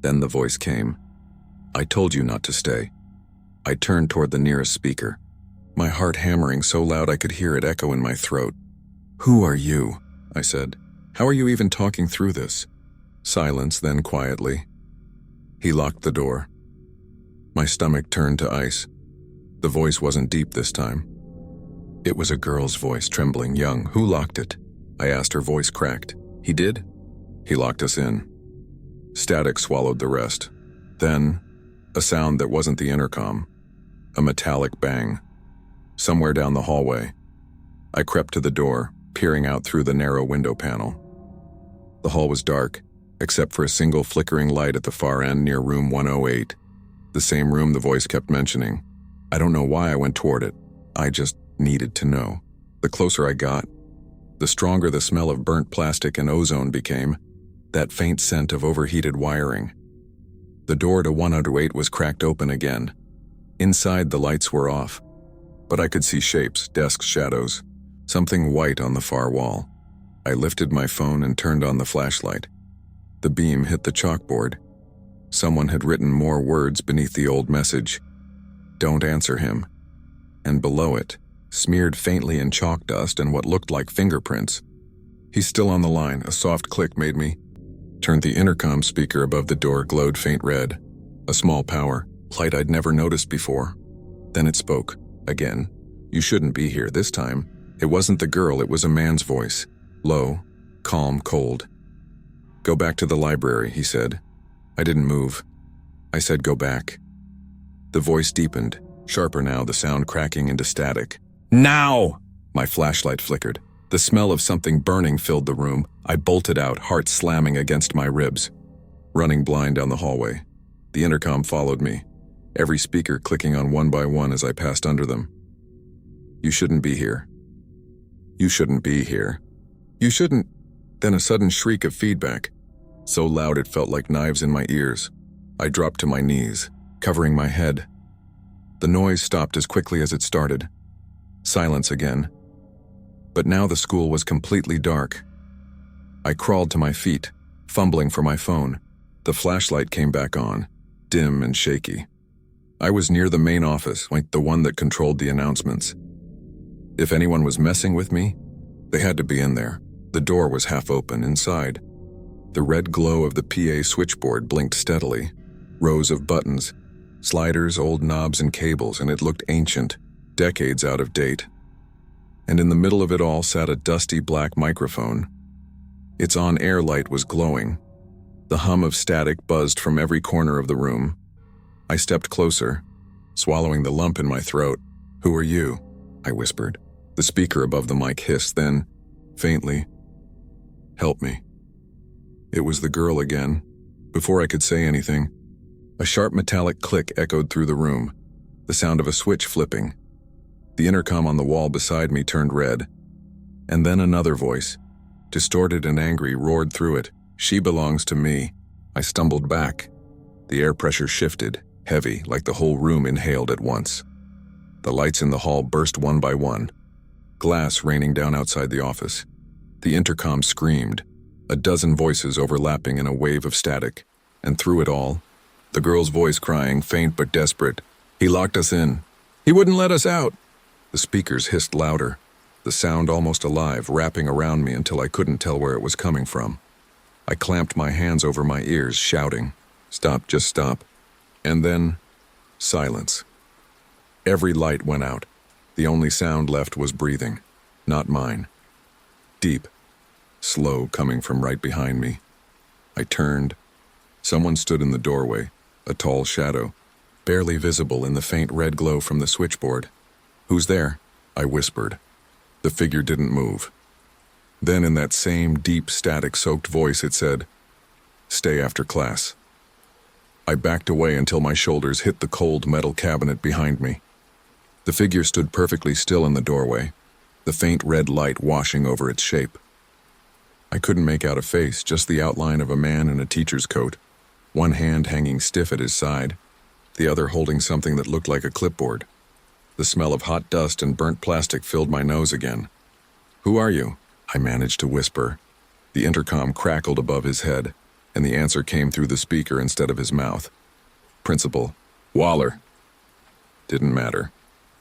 Then the voice came. "I told you not to stay." I turned toward the nearest speaker, my heart hammering so loud I could hear it echo in my throat. "Who are you?" I said. "How are you even talking through this?" Silence, then quietly. He locked the door. My stomach turned to ice. The voice wasn't deep this time. It was a girl's voice, trembling, young. "Who locked it?" I asked. Her voice cracked. "He did?" "He locked us in." Static swallowed the rest. Then, a sound that wasn't the intercom. A metallic bang. Somewhere down the hallway. I crept to the door, peering out through the narrow window panel. The hall was dark, except for a single flickering light at the far end near room 108. The same room the voice kept mentioning. I don't know why I went toward it. I just needed to know. The closer I got, the stronger the smell of burnt plastic and ozone became, that faint scent of overheated wiring. The door to 108 was cracked open again. Inside, the lights were off, but I could see shapes, desk shadows, something white on the far wall. I lifted my phone and turned on the flashlight. The beam hit the chalkboard. Someone had written more words beneath the old message. "Don't answer him." And below it, smeared faintly in chalk dust and what looked like fingerprints. "He's still on the line." A soft click made me turn. The intercom speaker above the door glowed faint red. A small power, light I'd never noticed before. Then it spoke, again. "You shouldn't be here." This time, it wasn't the girl, it was a man's voice. Low, calm, cold. "Go back to the library," he said. I didn't move. I said, "Go back." The voice deepened, sharper now, the sound cracking into static. "Now!" My flashlight flickered. The smell of something burning filled the room. I bolted out, heart slamming against my ribs. Running blind down the hallway. The intercom followed me, every speaker clicking on one by one as I passed under them. "You shouldn't be here. You shouldn't be here. You shouldn't." Then a sudden shriek of feedback, so loud it felt like knives in my ears. I dropped to my knees, covering my head. The noise stopped as quickly as it started. Silence again. But now the school was completely dark. I crawled to my feet, fumbling for my phone. The flashlight came back on, dim and shaky. I was near the main office, like the one that controlled the announcements. If anyone was messing with me, they had to be in there. The door was half open inside. The red glow of the PA switchboard blinked steadily. Rows of buttons, sliders, old knobs and cables, and it looked ancient, decades out of date. And in the middle of it all sat a dusty black microphone. Its on-air light was glowing. The hum of static buzzed from every corner of the room. I stepped closer, swallowing the lump in my throat. "Who are you?" I whispered. The speaker above the mic hissed, then, faintly, "Help me." It was the girl again. Before I could say anything, a sharp metallic click echoed through the room, the sound of a switch flipping. The intercom on the wall beside me turned red. And then another voice, distorted and angry, roared through it. "She belongs to me." I stumbled back. The air pressure shifted, heavy, like the whole room inhaled at once. The lights in the hall burst one by one, glass raining down outside the office. The intercom screamed, a dozen voices overlapping in a wave of static. And through it all, the girl's voice crying, faint but desperate, "He locked us in. He wouldn't let us out." The speakers hissed louder, the sound almost alive, wrapping around me until I couldn't tell where it was coming from. I clamped my hands over my ears, shouting, "Stop, just stop." And then, silence. Every light went out. The only sound left was breathing, not mine. Deep, slow, coming from right behind me. I turned. Someone stood in the doorway, a tall shadow. barely visible in the faint red glow from the switchboard. "Who's there?" I whispered. The figure didn't move. Then in that same deep, static-soaked voice it said, "Stay after class." I backed away until my shoulders hit the cold metal cabinet behind me. The figure stood perfectly still in the doorway, the faint red light washing over its shape. I couldn't make out a face, just the outline of a man in a teacher's coat, one hand hanging stiff at his side, the other holding something that looked like a clipboard. The smell of hot dust and burnt plastic filled my nose again. "Who are you?" I managed to whisper. The intercom crackled above his head, and the answer came through the speaker instead of his mouth. "Principal Waller." Didn't matter.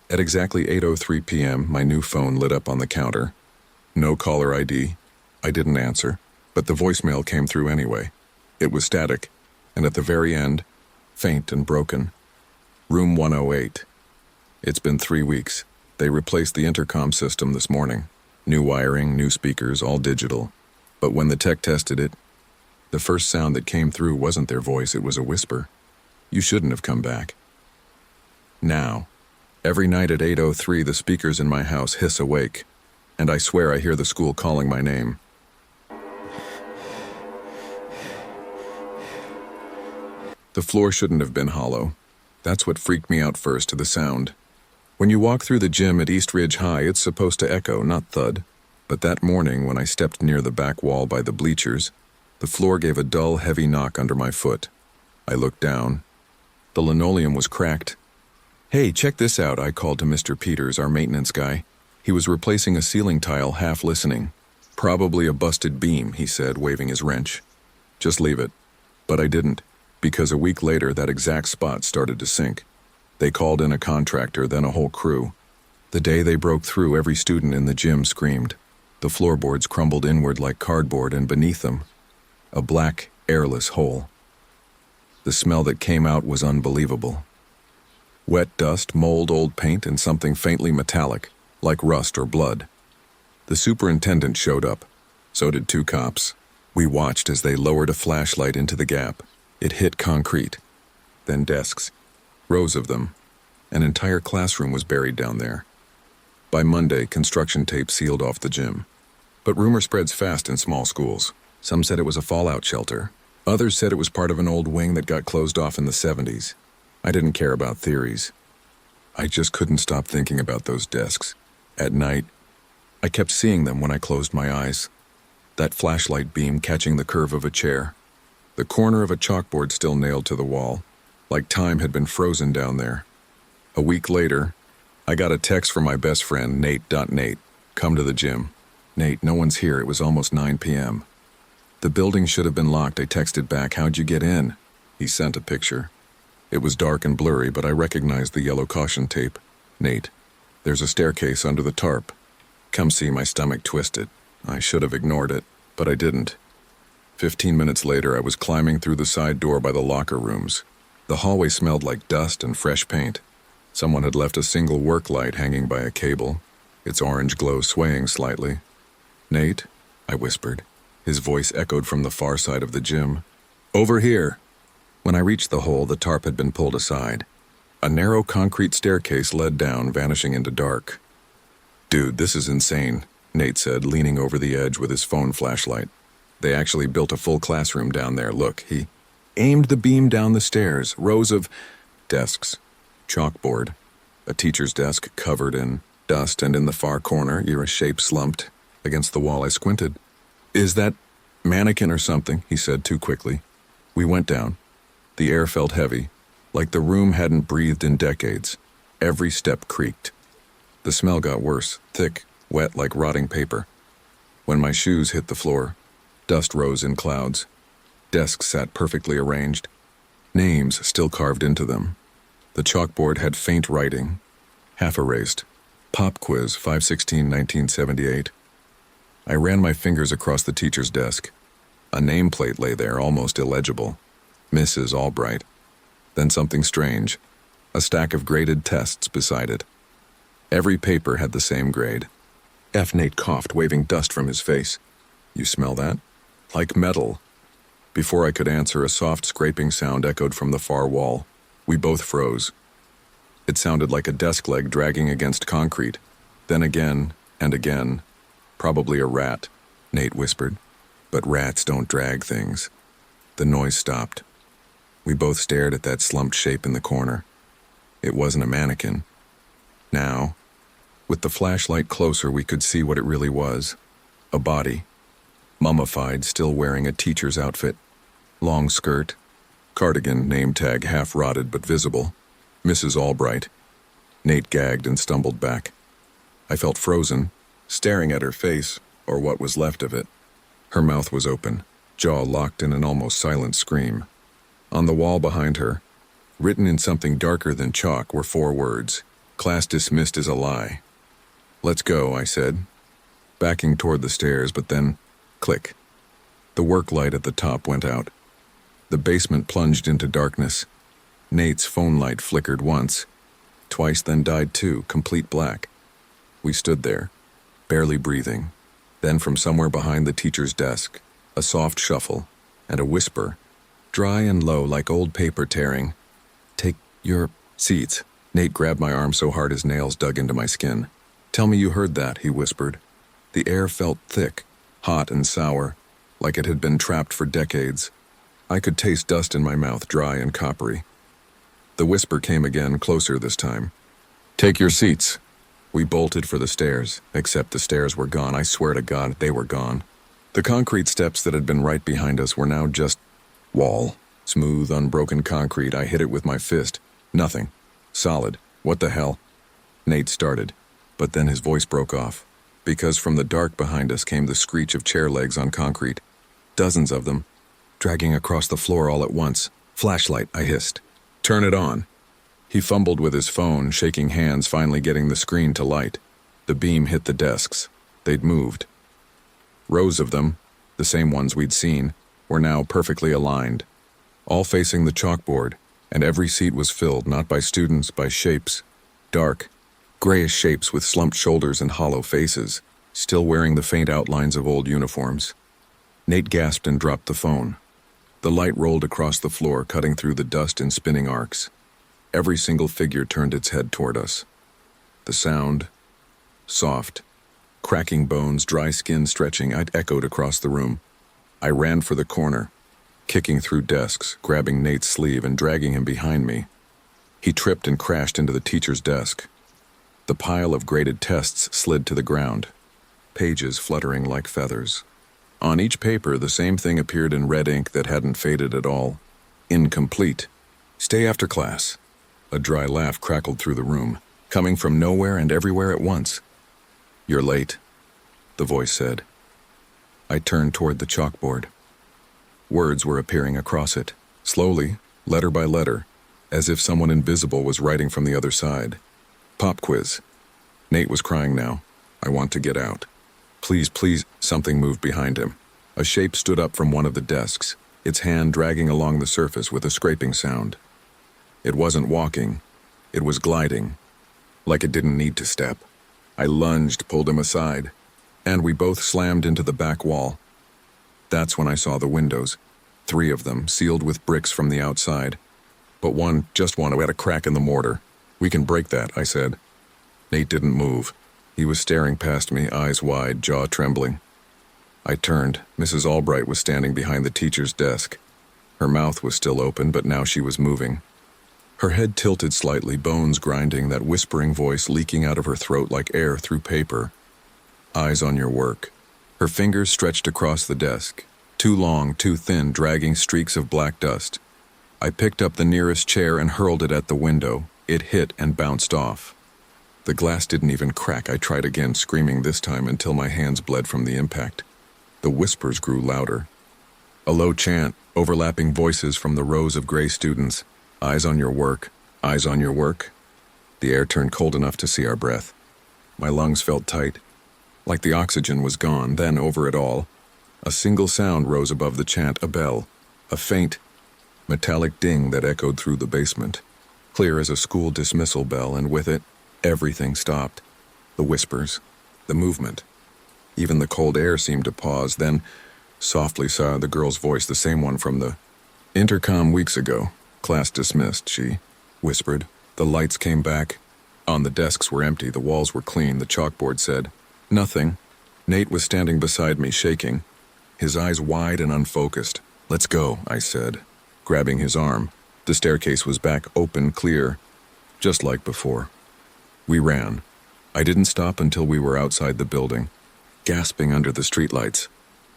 At exactly 8:03 p.m., my new phone lit up on the counter. No caller ID. I didn't answer, but the voicemail came through anyway. It was static, and at the very end, faint and broken. "Room 108. It's been 3 weeks. They replaced the intercom system this morning. New wiring, new speakers, all digital. But when the tech tested it, the first sound that came through wasn't their voice, it was a whisper. You shouldn't have come back." Now, every night at 8:03, the speakers in my house hiss awake, and I swear I hear the school calling my name. The floor shouldn't have been hollow. That's what freaked me out first, the sound. When you walk through the gym at East Ridge High, it's supposed to echo, not thud. But that morning, when I stepped near the back wall by the bleachers, the floor gave a dull, heavy knock under my foot. I looked down. The linoleum was cracked. "Hey, check this out," I called to Mr. Peters, our maintenance guy. He was replacing a ceiling tile, half listening. "Probably a busted beam," he said, waving his wrench. "Just leave it." But I didn't, because a week later that exact spot started to sink. They called in a contractor, then a whole crew. The day they broke through, every student in the gym screamed. The floorboards crumbled inward like cardboard, and beneath them, a black, airless hole. The smell that came out was unbelievable. Wet dust, mold, old paint, and something faintly metallic, like rust or blood. The superintendent showed up. So did 2 cops. We watched as they lowered a flashlight into the gap. It hit concrete, then desks. Rows of them. An entire classroom was buried down there. By Monday, construction tape sealed off the gym. But rumor spreads fast in small schools. Some said it was a fallout shelter. Others said it was part of an old wing that got closed off in the 70s. I didn't care about theories. I just couldn't stop thinking about those desks. At night, I kept seeing them when I closed my eyes. That flashlight beam catching the curve of a chair. The corner of a chalkboard still nailed to the wall, like time had been frozen down there. A week later, I got a text from my best friend, Nate. "Come to the gym." "Nate, no one's here. It was almost 9 p.m. "The building should have been locked," I texted back. "How'd you get in?" He sent a picture. It was dark and blurry, but I recognized the yellow caution tape. "Nate, there's a staircase under the tarp." Come see. My stomach twisted. I should have ignored it, but I didn't. 15 minutes later, I was climbing through the side door by the locker rooms. The hallway smelled like dust and fresh paint. Someone had left a single work light hanging by a cable, its orange glow swaying slightly. "Nate," I whispered. His voice echoed from the far side of the gym. "Over here." When I reached the hole, the tarp had been pulled aside. A narrow concrete staircase led down, vanishing into dark. "Dude, this is insane," Nate said, leaning over the edge with his phone flashlight. "They actually built a full classroom down there. Look." He aimed the beam down the stairs, rows of desks, chalkboard, a teacher's desk covered in dust, and in the far corner, a shape slumped against the wall. I squinted. "Is that mannequin or something?" he said too quickly. We went down. The air felt heavy, like the room hadn't breathed in decades. Every step creaked. The smell got worse, thick, wet like rotting paper. When my shoes hit the floor, dust rose in clouds. Desks sat perfectly arranged, names still carved into them. The chalkboard had faint writing, half erased. "Pop quiz, 5/16/1978. I ran my fingers across the teacher's desk. A nameplate lay there, almost illegible. Mrs. Albright. Then something strange. A stack of graded tests beside it. Every paper had the same grade. F. Nate coughed, waving dust from his face. "You smell that? Like metal." Before I could answer, a soft scraping sound echoed from the far wall. We both froze. It sounded like a desk leg dragging against concrete. Then again and again. Probably a rat, Nate whispered. But rats don't drag things. The noise stopped. We both stared at that slumped shape in the corner. It wasn't a mannequin. Now, with the flashlight closer, we could see what it really was. A body. Mummified, still wearing a teacher's outfit. Long skirt. Cardigan, name tag half rotted but visible. Mrs. Albright. Nate gagged and stumbled back. I felt frozen, staring at her face, or what was left of it. Her mouth was open, jaw locked in an almost silent scream. On the wall behind her, written in something darker than chalk, were 4 words. Class dismissed is a lie. Let's go, I said, backing toward the stairs, but then, click. The work light at the top went out. The basement plunged into darkness. Nate's phone light flickered once, twice, then died too, complete black. We stood there, barely breathing. Then from somewhere behind the teacher's desk, a soft shuffle and a whisper, dry and low like old paper tearing. Take your seats. Nate grabbed my arm so hard his nails dug into my skin. Tell me you heard that, he whispered. The air felt thick, hot and sour, like it had been trapped for decades. I could taste dust in my mouth, dry and coppery. The whisper came again, closer this time. Take your seats. We bolted for the stairs, except the stairs were gone. I swear to God, they were gone. The concrete steps that had been right behind us were now just wall. Smooth, unbroken concrete. I hit it with my fist. Nothing. Solid. What the hell? Nate started, but then his voice broke off, because from the dark behind us came the screech of chair legs on concrete. Dozens of them, dragging across the floor all at once. Flashlight, I hissed. Turn it on. He fumbled with his phone, shaking hands, finally getting the screen to light. The beam hit the desks. They'd moved. Rows of them, the same ones we'd seen, were now perfectly aligned, all facing the chalkboard, and every seat was filled not by students, by shapes. Dark, grayish shapes with slumped shoulders and hollow faces, still wearing the faint outlines of old uniforms. Nate gasped and dropped the phone. The light rolled across the floor, cutting through the dust in spinning arcs. Every single figure turned its head toward us. The sound, soft, cracking bones, dry skin stretching, it echoed across the room. I ran for the corner, kicking through desks, grabbing Nate's sleeve and dragging him behind me. He tripped and crashed into the teacher's desk. The pile of graded tests slid to the ground, pages fluttering like feathers. On each paper, the same thing appeared in red ink that hadn't faded at all. Incomplete. Stay after class. A dry laugh crackled through the room, coming from nowhere and everywhere at once. You're late, the voice said. I turned toward the chalkboard. Words were appearing across it, slowly, letter by letter, as if someone invisible was writing from the other side. Pop quiz. Nate was crying now. I want to get out. Please, please. Something moved behind him. A shape stood up from one of the desks, its hand dragging along the surface with a scraping sound. It wasn't walking. It was gliding, like it didn't need to step. I lunged, pulled him aside, and we both slammed into the back wall. That's when I saw the windows, 3 of them, sealed with bricks from the outside. But just one, had a crack in the mortar. We can break that, I said. Nate didn't move. He was staring past me, eyes wide, jaw trembling. I turned. Mrs. Albright was standing behind the teacher's desk. Her mouth was still open, but now she was moving. Her head tilted slightly, bones grinding, that whispering voice leaking out of her throat like air through paper. Eyes on your work. Her fingers stretched across the desk, too long, too thin, dragging streaks of black dust. I picked up the nearest chair and hurled it at the window. It hit and bounced off. The glass didn't even crack. I tried again, screaming this time until my hands bled from the impact. The whispers grew louder. A low chant, overlapping voices from the rows of gray students. Eyes on your work. Eyes on your work. The air turned cold enough to see our breath. My lungs felt tight, like the oxygen was gone. Then, over it all, a single sound rose above the chant, a bell, a faint, metallic ding that echoed through the basement, clear as a school dismissal bell, and with it, everything stopped. The whispers, the movement. Even the cold air seemed to pause. Then, softly saw the girl's voice, the same one from the intercom weeks ago. Class dismissed, she whispered. The lights came back. On the desks were empty, the walls were clean, the chalkboard said, "Nothing." Nate was standing beside me, shaking, his eyes wide and unfocused. "Let's go," I said, grabbing his arm. The staircase was back open, clear, just like before. We ran. I didn't stop until we were outside the building, gasping under the streetlights.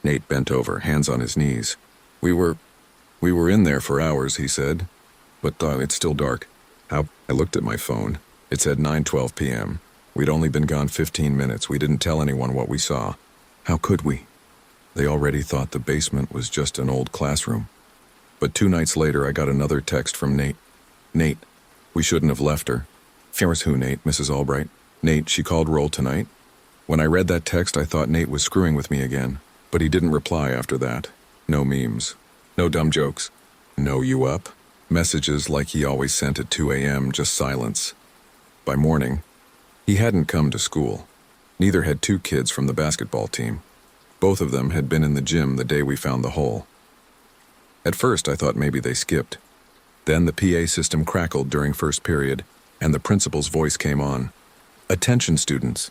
Nate bent over, hands on his knees. We were in there for hours, he said, but it's still dark. How? I looked at my phone. It said 9:12 p.m. We'd only been gone 15 minutes. We didn't tell anyone what we saw. How could we? They already thought the basement was just an old classroom. But 2 nights later, I got another text from Nate. "Nate, we shouldn't have left her." "Ferris who, Nate?" "Mrs. Albright." "Nate, she called roll tonight." When I read that text, I thought Nate was screwing with me again. But he didn't reply after that. No memes. No dumb jokes. No "you up?" Messages like he always sent at 2 a.m., just silence. By morning, he hadn't come to school. Neither had 2 kids from the basketball team. Both of them had been in the gym the day we found the hole. At first, I thought maybe they skipped. Then the PA system crackled during first period, and the principal's voice came on. "Attention, students.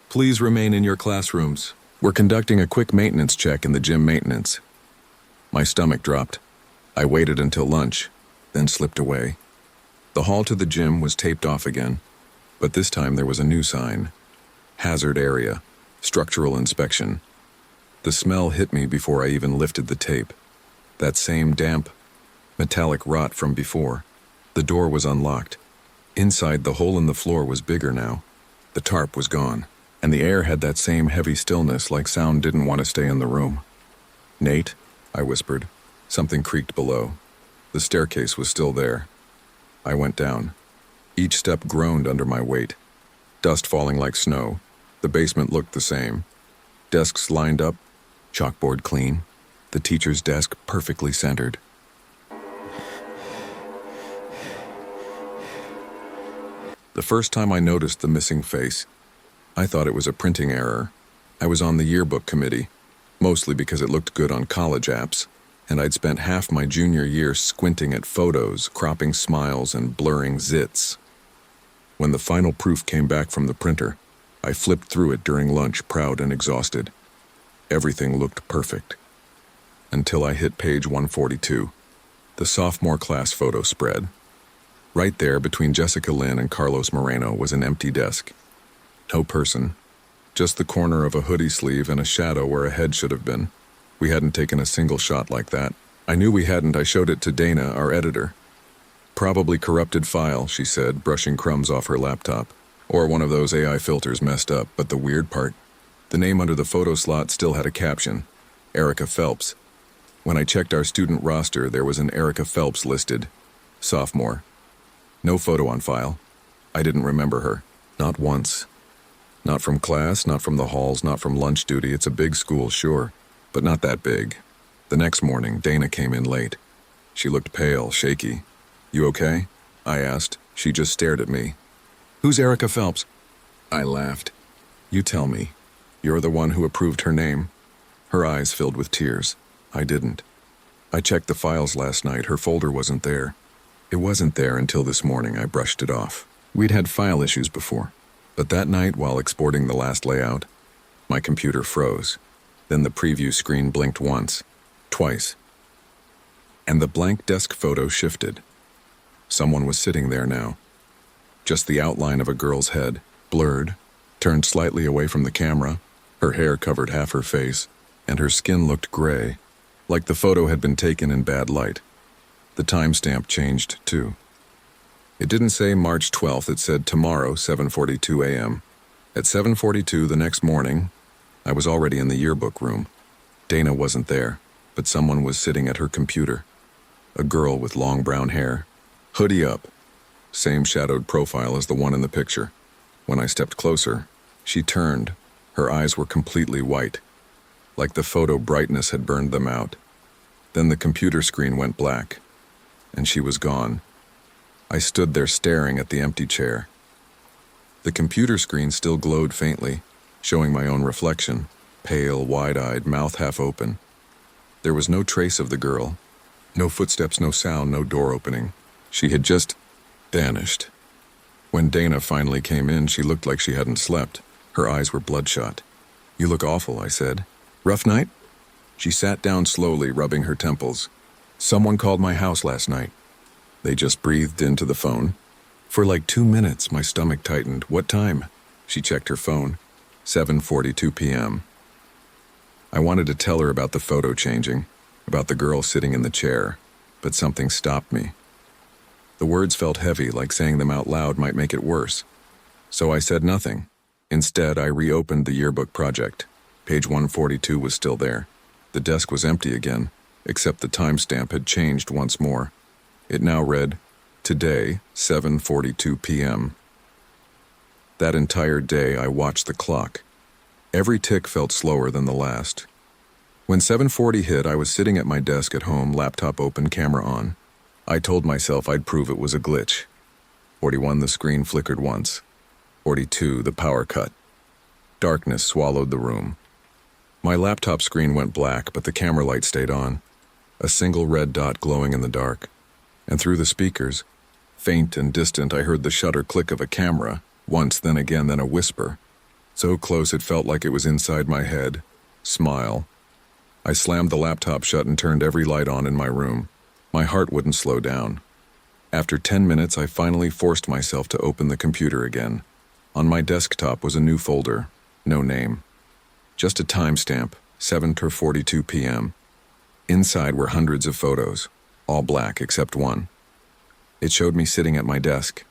Please remain in your classrooms. We're conducting a quick maintenance check in the gym maintenance." My stomach dropped. I waited until lunch, then slipped away. The hall to the gym was taped off again, but this time there was a new sign. Hazard area, structural inspection. The smell hit me before I even lifted the tape. That same damp, metallic rot from before. The door was unlocked. Inside, the hole in the floor was bigger now. The tarp was gone, and the air had that same heavy stillness, like sound didn't want to stay in the room. "Nate," I whispered. Something creaked below. The staircase was still there. I went down. Each step groaned under my weight. Dust falling like snow. The basement looked the same. Desks lined up, chalkboard clean, the teacher's desk perfectly centered. The first time I noticed the missing face, I thought it was a printing error. I was on the yearbook committee, mostly because it looked good on college apps, and I'd spent half my junior year squinting at photos, cropping smiles, and blurring zits. When the final proof came back from the printer, I flipped through it during lunch, proud and exhausted. Everything looked perfect. Until I hit page 142, the sophomore class photo spread. Right there, between Jessica Lynn and Carlos Moreno, was an empty desk. No person, just the corner of a hoodie sleeve and a shadow where a head should have been. We hadn't taken a single shot like that. I knew we hadn't. I showed it to Dana, our editor. "Probably corrupted file," she said, brushing crumbs off her laptop. "Or one of those AI filters messed up." But the weird part, the name under the photo slot still had a caption, Erica Phelps. When I checked our student roster, there was an Erica Phelps listed, sophomore. No photo on file. I didn't remember her, not once. Not from class, not from the halls, not from lunch duty. It's a big school, sure, but not that big. The next morning, Dana came in late. She looked pale, shaky. "You okay?" I asked. She just stared at me. "Who's Erica Phelps?" I laughed. "You tell me. You're the one who approved her name." Her eyes filled with tears. I didn't. "I checked the files last night. Her folder wasn't there." It wasn't there until this morning. I brushed it off. We'd had file issues before. But that night, while exporting the last layout, my computer froze. Then the preview screen blinked once, twice. And the blank desk photo shifted. Someone was sitting there now. Just the outline of a girl's head, blurred, turned slightly away from the camera. Her hair covered half her face, and her skin looked gray, like the photo had been taken in bad light. The timestamp changed, too. It didn't say March 12th, it said tomorrow, 7:42 a.m. At 7:42 the next morning, I was already in the yearbook room. Dana wasn't there, but someone was sitting at her computer. A girl with long brown hair, hoodie up, same shadowed profile as the one in the picture. When I stepped closer, she turned. Her eyes were completely white, like the photo brightness had burned them out. Then the computer screen went black, and she was gone. I stood there staring at the empty chair. The computer screen still glowed faintly, showing my own reflection, pale, wide-eyed, mouth half open. There was no trace of the girl. No footsteps, no sound, no door opening. She had just Vanished. When Dana finally came in, she looked like she hadn't slept. Her eyes were bloodshot. "You look awful," I said. "Rough night?" She sat down slowly, rubbing her temples. "Someone called my house last night." They just breathed into the phone. For like 2 minutes, my stomach tightened. "What time?" She checked her phone. 7:42 p.m. I wanted to tell her about the photo changing, about the girl sitting in the chair, but something stopped me. The words felt heavy, like saying them out loud might make it worse. So I said nothing. Instead, I reopened the yearbook project. Page 142 was still there. The desk was empty again, except the timestamp had changed once more. It now read, "Today, 7:42 p.m. That entire day, I watched the clock. Every tick felt slower than the last. When 7:40 hit, I was sitting at my desk at home, laptop open, camera on. I told myself I'd prove it was a glitch. 41, the screen flickered once. 42, the power cut. Darkness swallowed the room. My laptop screen went black, but the camera light stayed on, a single red dot glowing in the dark. And through the speakers, faint and distant, I heard the shutter click of a camera, once, then again, then a whisper. So close it felt like it was inside my head. "Smile." I slammed the laptop shut and turned every light on in my room. My heart wouldn't slow down. After 10 minutes, I finally forced myself to open the computer again. On my desktop was a new folder, no name. Just a timestamp, 7:42 p.m. Inside were hundreds of photos, all black except one. It showed me sitting at my desk,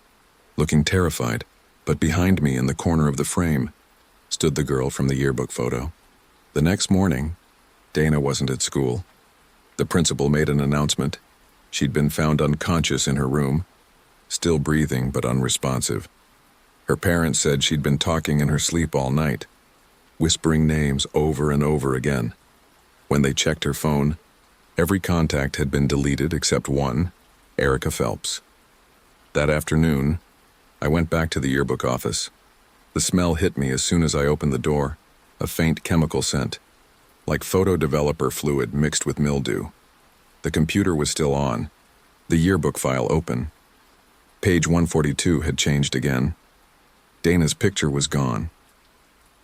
looking terrified, but behind me in the corner of the frame stood the girl from the yearbook photo. The next morning, Dana wasn't at school. The principal made an announcement. She'd been found unconscious in her room, still breathing but unresponsive. Her parents said she'd been talking in her sleep all night, whispering names over and over again. When they checked her phone, every contact had been deleted except one, Erica Phelps. That afternoon, I went back to the yearbook office. The smell hit me as soon as I opened the door, a faint chemical scent, like photo developer fluid mixed with mildew. The computer was still on, the yearbook file open. Page 142 had changed again. Dana's picture was gone.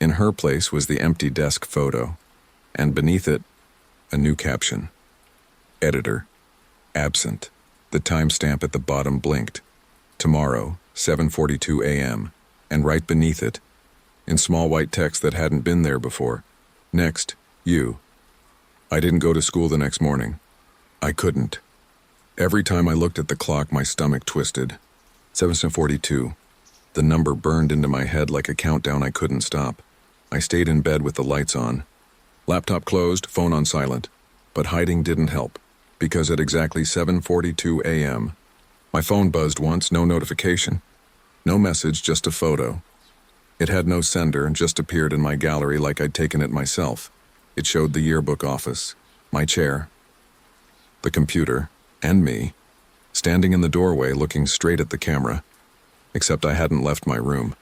In her place was the empty desk photo, and beneath it, a new caption. Editor, absent. The timestamp at the bottom blinked. Tomorrow, 7:42 a.m., and right beneath it, in small white text that hadn't been there before, next, you. I didn't go to school the next morning. I couldn't. Every time I looked at the clock, my stomach twisted. 7:42. The number burned into my head like a countdown I couldn't stop. I stayed in bed with the lights on. Laptop closed, phone on silent. But hiding didn't help, because at exactly 7:42 a.m., my phone buzzed once, no notification. No message, just a photo. It had no sender and just appeared in my gallery like I'd taken it myself. It showed the yearbook office, my chair, the computer, and me, standing in the doorway looking straight at the camera, except I hadn't left my room.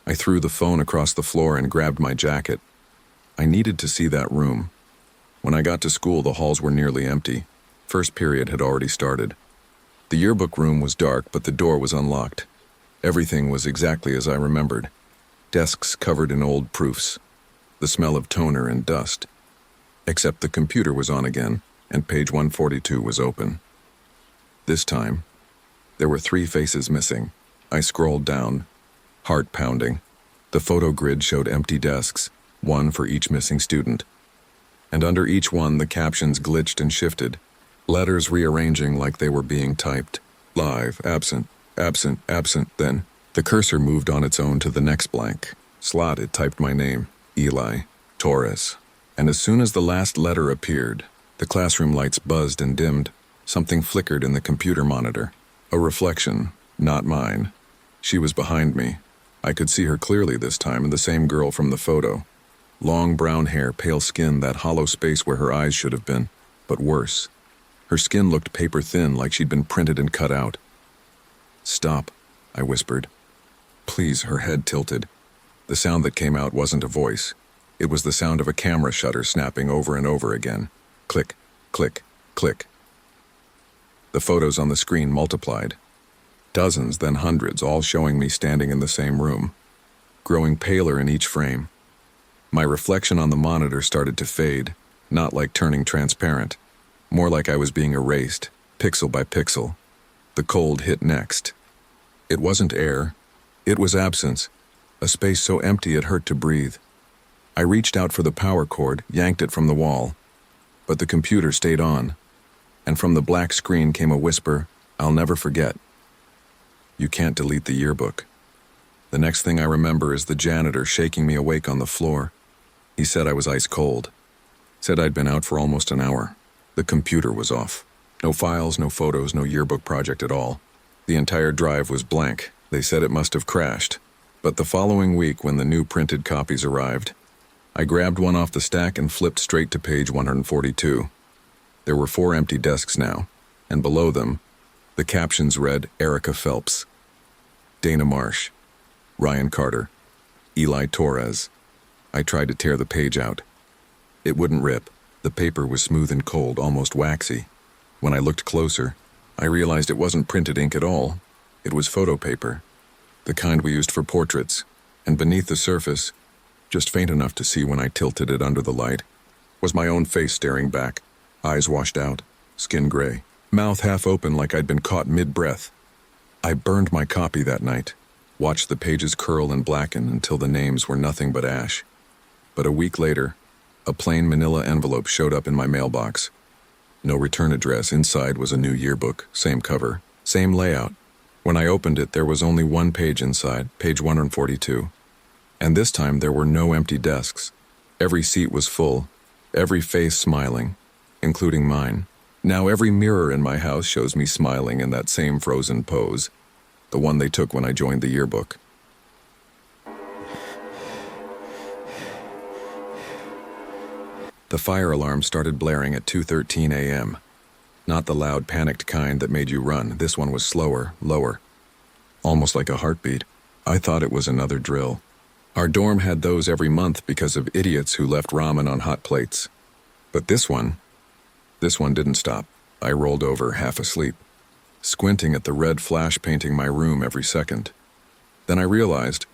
I threw the phone across the floor and grabbed my jacket. I needed to see that room. When I got to school, the halls were nearly empty. First period had already started. The yearbook room was dark, but the door was unlocked. Everything was exactly as I remembered. Desks covered in old proofs, the smell of toner and dust. Except the computer was on again, and page 142 was open. This time, there were 3 faces missing. I scrolled down, heart pounding. The photo grid showed empty desks, one for each missing student. And under each one, the captions glitched and shifted, letters rearranging like they were being typed. Live, absent, absent, absent. Then, the cursor moved on its own to the next blank slot. It typed my name, Eli Torres. And as soon as the last letter appeared, the classroom lights buzzed and dimmed. Something flickered in the computer monitor. A reflection, not mine. She was behind me. I could see her clearly this time, and the same girl from the photo. Long brown hair, pale skin, that hollow space where her eyes should have been. But worse. Her skin looked paper thin, like she'd been printed and cut out. "Stop," I whispered. "Please." Her head tilted. The sound that came out wasn't a voice. It was the sound of a camera shutter snapping over and over again. Click, click, click. The photos on the screen multiplied. Dozens, then hundreds, all showing me standing in the same room, growing paler in each frame. My reflection on the monitor started to fade, not like turning transparent, more like I was being erased, pixel by pixel. The cold hit next. It wasn't air. It was absence, a space so empty it hurt to breathe. I reached out for the power cord, yanked it from the wall, but the computer stayed on, and from the black screen came a whisper, "I'll never forget. You can't delete the yearbook." The next thing I remember is the janitor shaking me awake on the floor. He said I was ice cold. Said I'd been out for almost an hour. The computer was off. No files, no photos, no yearbook project at all. The entire drive was blank. They said it must have crashed. But the following week, when the new printed copies arrived, I grabbed one off the stack and flipped straight to page 142. There were 4 empty desks now, and below them, the captions read Erica Phelps, Dana Marsh, Ryan Carter, Eli Torres. I tried to tear the page out. It wouldn't rip. The paper was smooth and cold, almost waxy. When I looked closer, I realized it wasn't printed ink at all. It was photo paper, the kind we used for portraits, and beneath the surface, just faint enough to see when I tilted it under the light, was my own face staring back, eyes washed out, skin gray, mouth half open like I'd been caught mid-breath. I burned my copy that night, watched the pages curl and blacken until the names were nothing but ash. But a week later, a plain manila envelope showed up in my mailbox. No return address. Inside was a new yearbook, same cover, same layout. When I opened it, there was only one page inside, page 142. And this time there were no empty desks. Every seat was full, every face smiling, including mine. Now every mirror in my house shows me smiling in that same frozen pose, the one they took when I joined the yearbook. The fire alarm started blaring at 2:13 a.m. Not the loud, panicked kind that made you run. This one was slower, lower, almost like a heartbeat. I thought it was another drill. Our dorm had those every month because of idiots who left ramen on hot plates. But this one didn't stop. I rolled over, half asleep, squinting at the red flash painting my room every second. Then I realized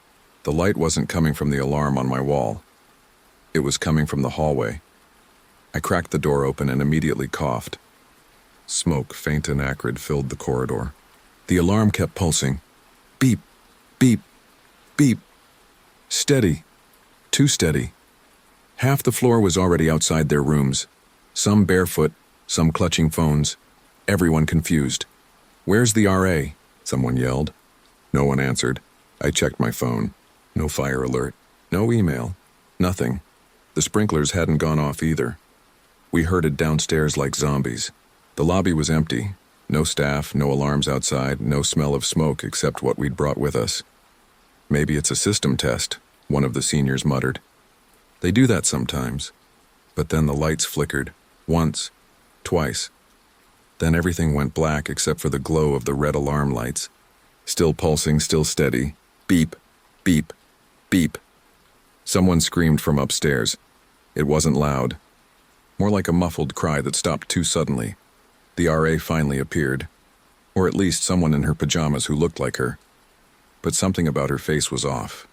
the light wasn't coming from the alarm on my wall. It was coming from the hallway. I cracked the door open and immediately coughed. Smoke, faint and acrid, filled the corridor. The alarm kept pulsing. Beep, beep, beep. Steady. Too steady. Half the floor was already outside their rooms. Some barefoot, some clutching phones. Everyone confused. "Where's the RA?" someone yelled. No one answered. I checked my phone. No fire alert. No email. Nothing. The sprinklers hadn't gone off either. We herded downstairs like zombies. The lobby was empty. No staff, no alarms outside, no smell of smoke except what we'd brought with us. "Maybe it's a system test," one of the seniors muttered. They do that sometimes. But then the lights flickered. Once. Twice. Then everything went black except for the glow of the red alarm lights. Still pulsing, still steady. Beep, beep, beep. Someone screamed from upstairs. It wasn't loud. More like a muffled cry that stopped too suddenly. The RA finally appeared. Or at least someone in her pajamas who looked like her. But something about her face was off.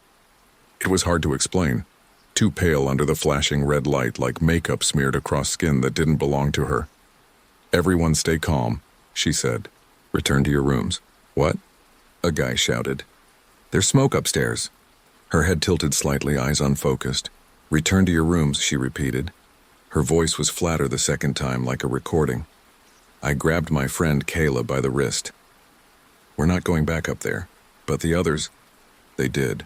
It was hard to explain. Too pale under the flashing red light, like makeup smeared across skin that didn't belong to her. "Everyone stay calm," she said. "Return to your rooms." "What?" a guy shouted. "There's smoke upstairs." Her head tilted slightly, eyes unfocused. "Return to your rooms," she repeated. Her voice was flatter the second time, like a recording. I grabbed my friend Kayla by the wrist. "We're not going back up there." But the others, they did.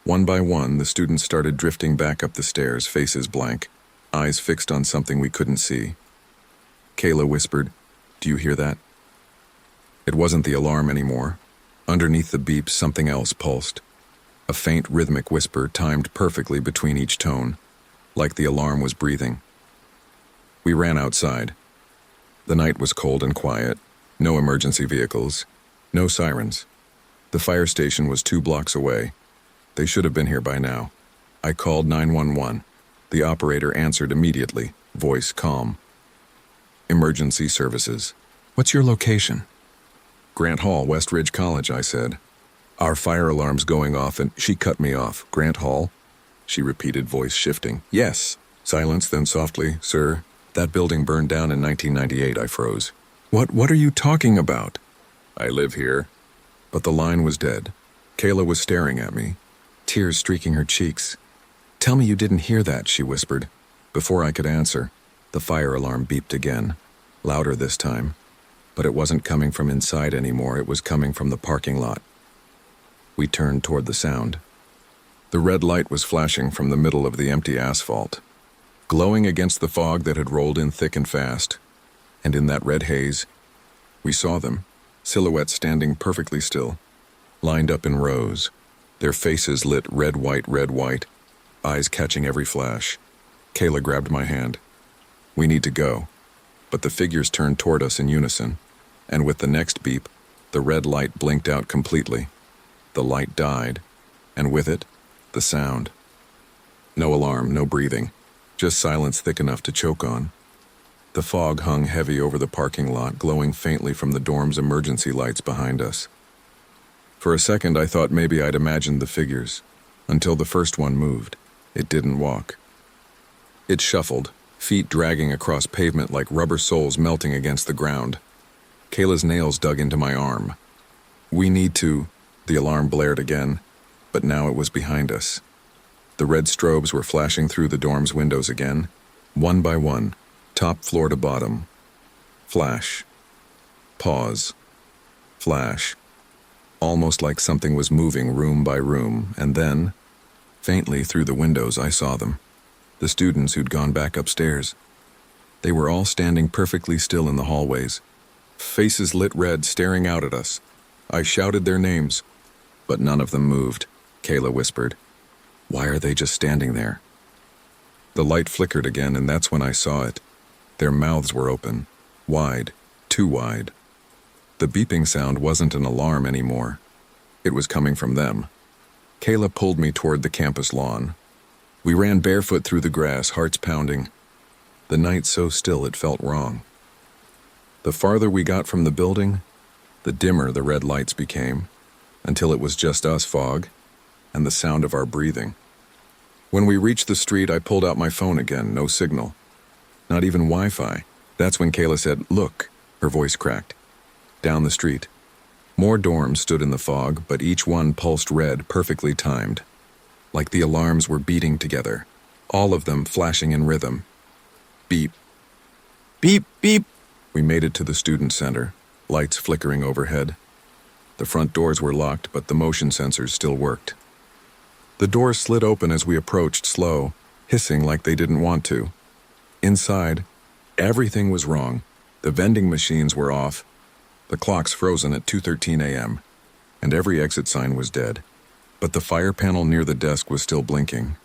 One by one, the students started drifting back up the stairs, faces blank, eyes fixed on something we couldn't see. Kayla whispered, "Do you hear that?" It wasn't the alarm anymore. Underneath the beep, something else pulsed. A faint rhythmic whisper timed perfectly between each tone, like the alarm was breathing. We ran outside. The night was cold and quiet. No emergency vehicles. No sirens. The fire station was 2 blocks away. They should have been here by now. I called 911. The operator answered immediately, voice calm. "Emergency services." "What's your location?" Grant Hall, West Ridge College, I said. Our fire alarm's going off and she cut me off. Grant Hall? She repeated, voice shifting. Yes. Silence, then softly, sir. That building burned down in 1998, I froze. What are you talking about? I live here. But the line was dead. Kayla was staring at me, tears streaking her cheeks. Tell me you didn't hear that, she whispered. Before I could answer, the fire alarm beeped again, louder this time. But it wasn't coming from inside anymore, it was coming from the parking lot. We turned toward the sound. The red light was flashing from the middle of the empty asphalt, glowing against the fog that had rolled in thick and fast. And in that red haze, we saw them, silhouettes standing perfectly still, lined up in rows, their faces lit red, white, eyes catching every flash. Kayla grabbed my hand. We need to go. But the figures turned toward us in unison, and with the next beep, the red light blinked out completely. The light died, and with it, the sound. No alarm, no breathing, just silence thick enough to choke on. The fog hung heavy over the parking lot, glowing faintly from the dorm's emergency lights behind us. For a second, I thought maybe I'd imagined the figures, until the first one moved. It didn't walk. It shuffled, feet dragging across pavement like rubber soles melting against the ground. Kayla's nails dug into my arm. We need to, the alarm blared again, but now it was behind us. The red strobes were flashing through the dorm's windows again, one by one, top floor to bottom. Flash. Pause. Flash. Almost like something was moving room by room, and then, faintly through the windows, I saw them. The students who'd gone back upstairs. They were all standing perfectly still in the hallways, faces lit red, staring out at us. I shouted their names, but none of them moved, Kayla whispered. Why are they just standing there? The light flickered again, and that's when I saw it. Their mouths were open, wide, too wide. The beeping sound wasn't an alarm anymore. It was coming from them. Kayla pulled me toward the campus lawn. We ran barefoot through the grass, hearts pounding. The night so still it felt wrong. The farther we got from the building, the dimmer the red lights became, until it was just us, fog, and the sound of our breathing. When we reached the street, I pulled out my phone again, no signal. Not even Wi-Fi. That's when Kayla said, "Look," her voice cracked. Down the street. More dorms stood in the fog, but each one pulsed red, perfectly timed. Like the alarms were beating together, all of them flashing in rhythm. Beep. Beep, beep. We made it to the student center, lights flickering overhead. The front doors were locked, but the motion sensors still worked. The doors slid open as we approached, slow, hissing like they didn't want to. Inside, everything was wrong. The vending machines were off, the clocks frozen at 2:13 a.m., and every exit sign was dead. But the fire panel near the desk was still blinking.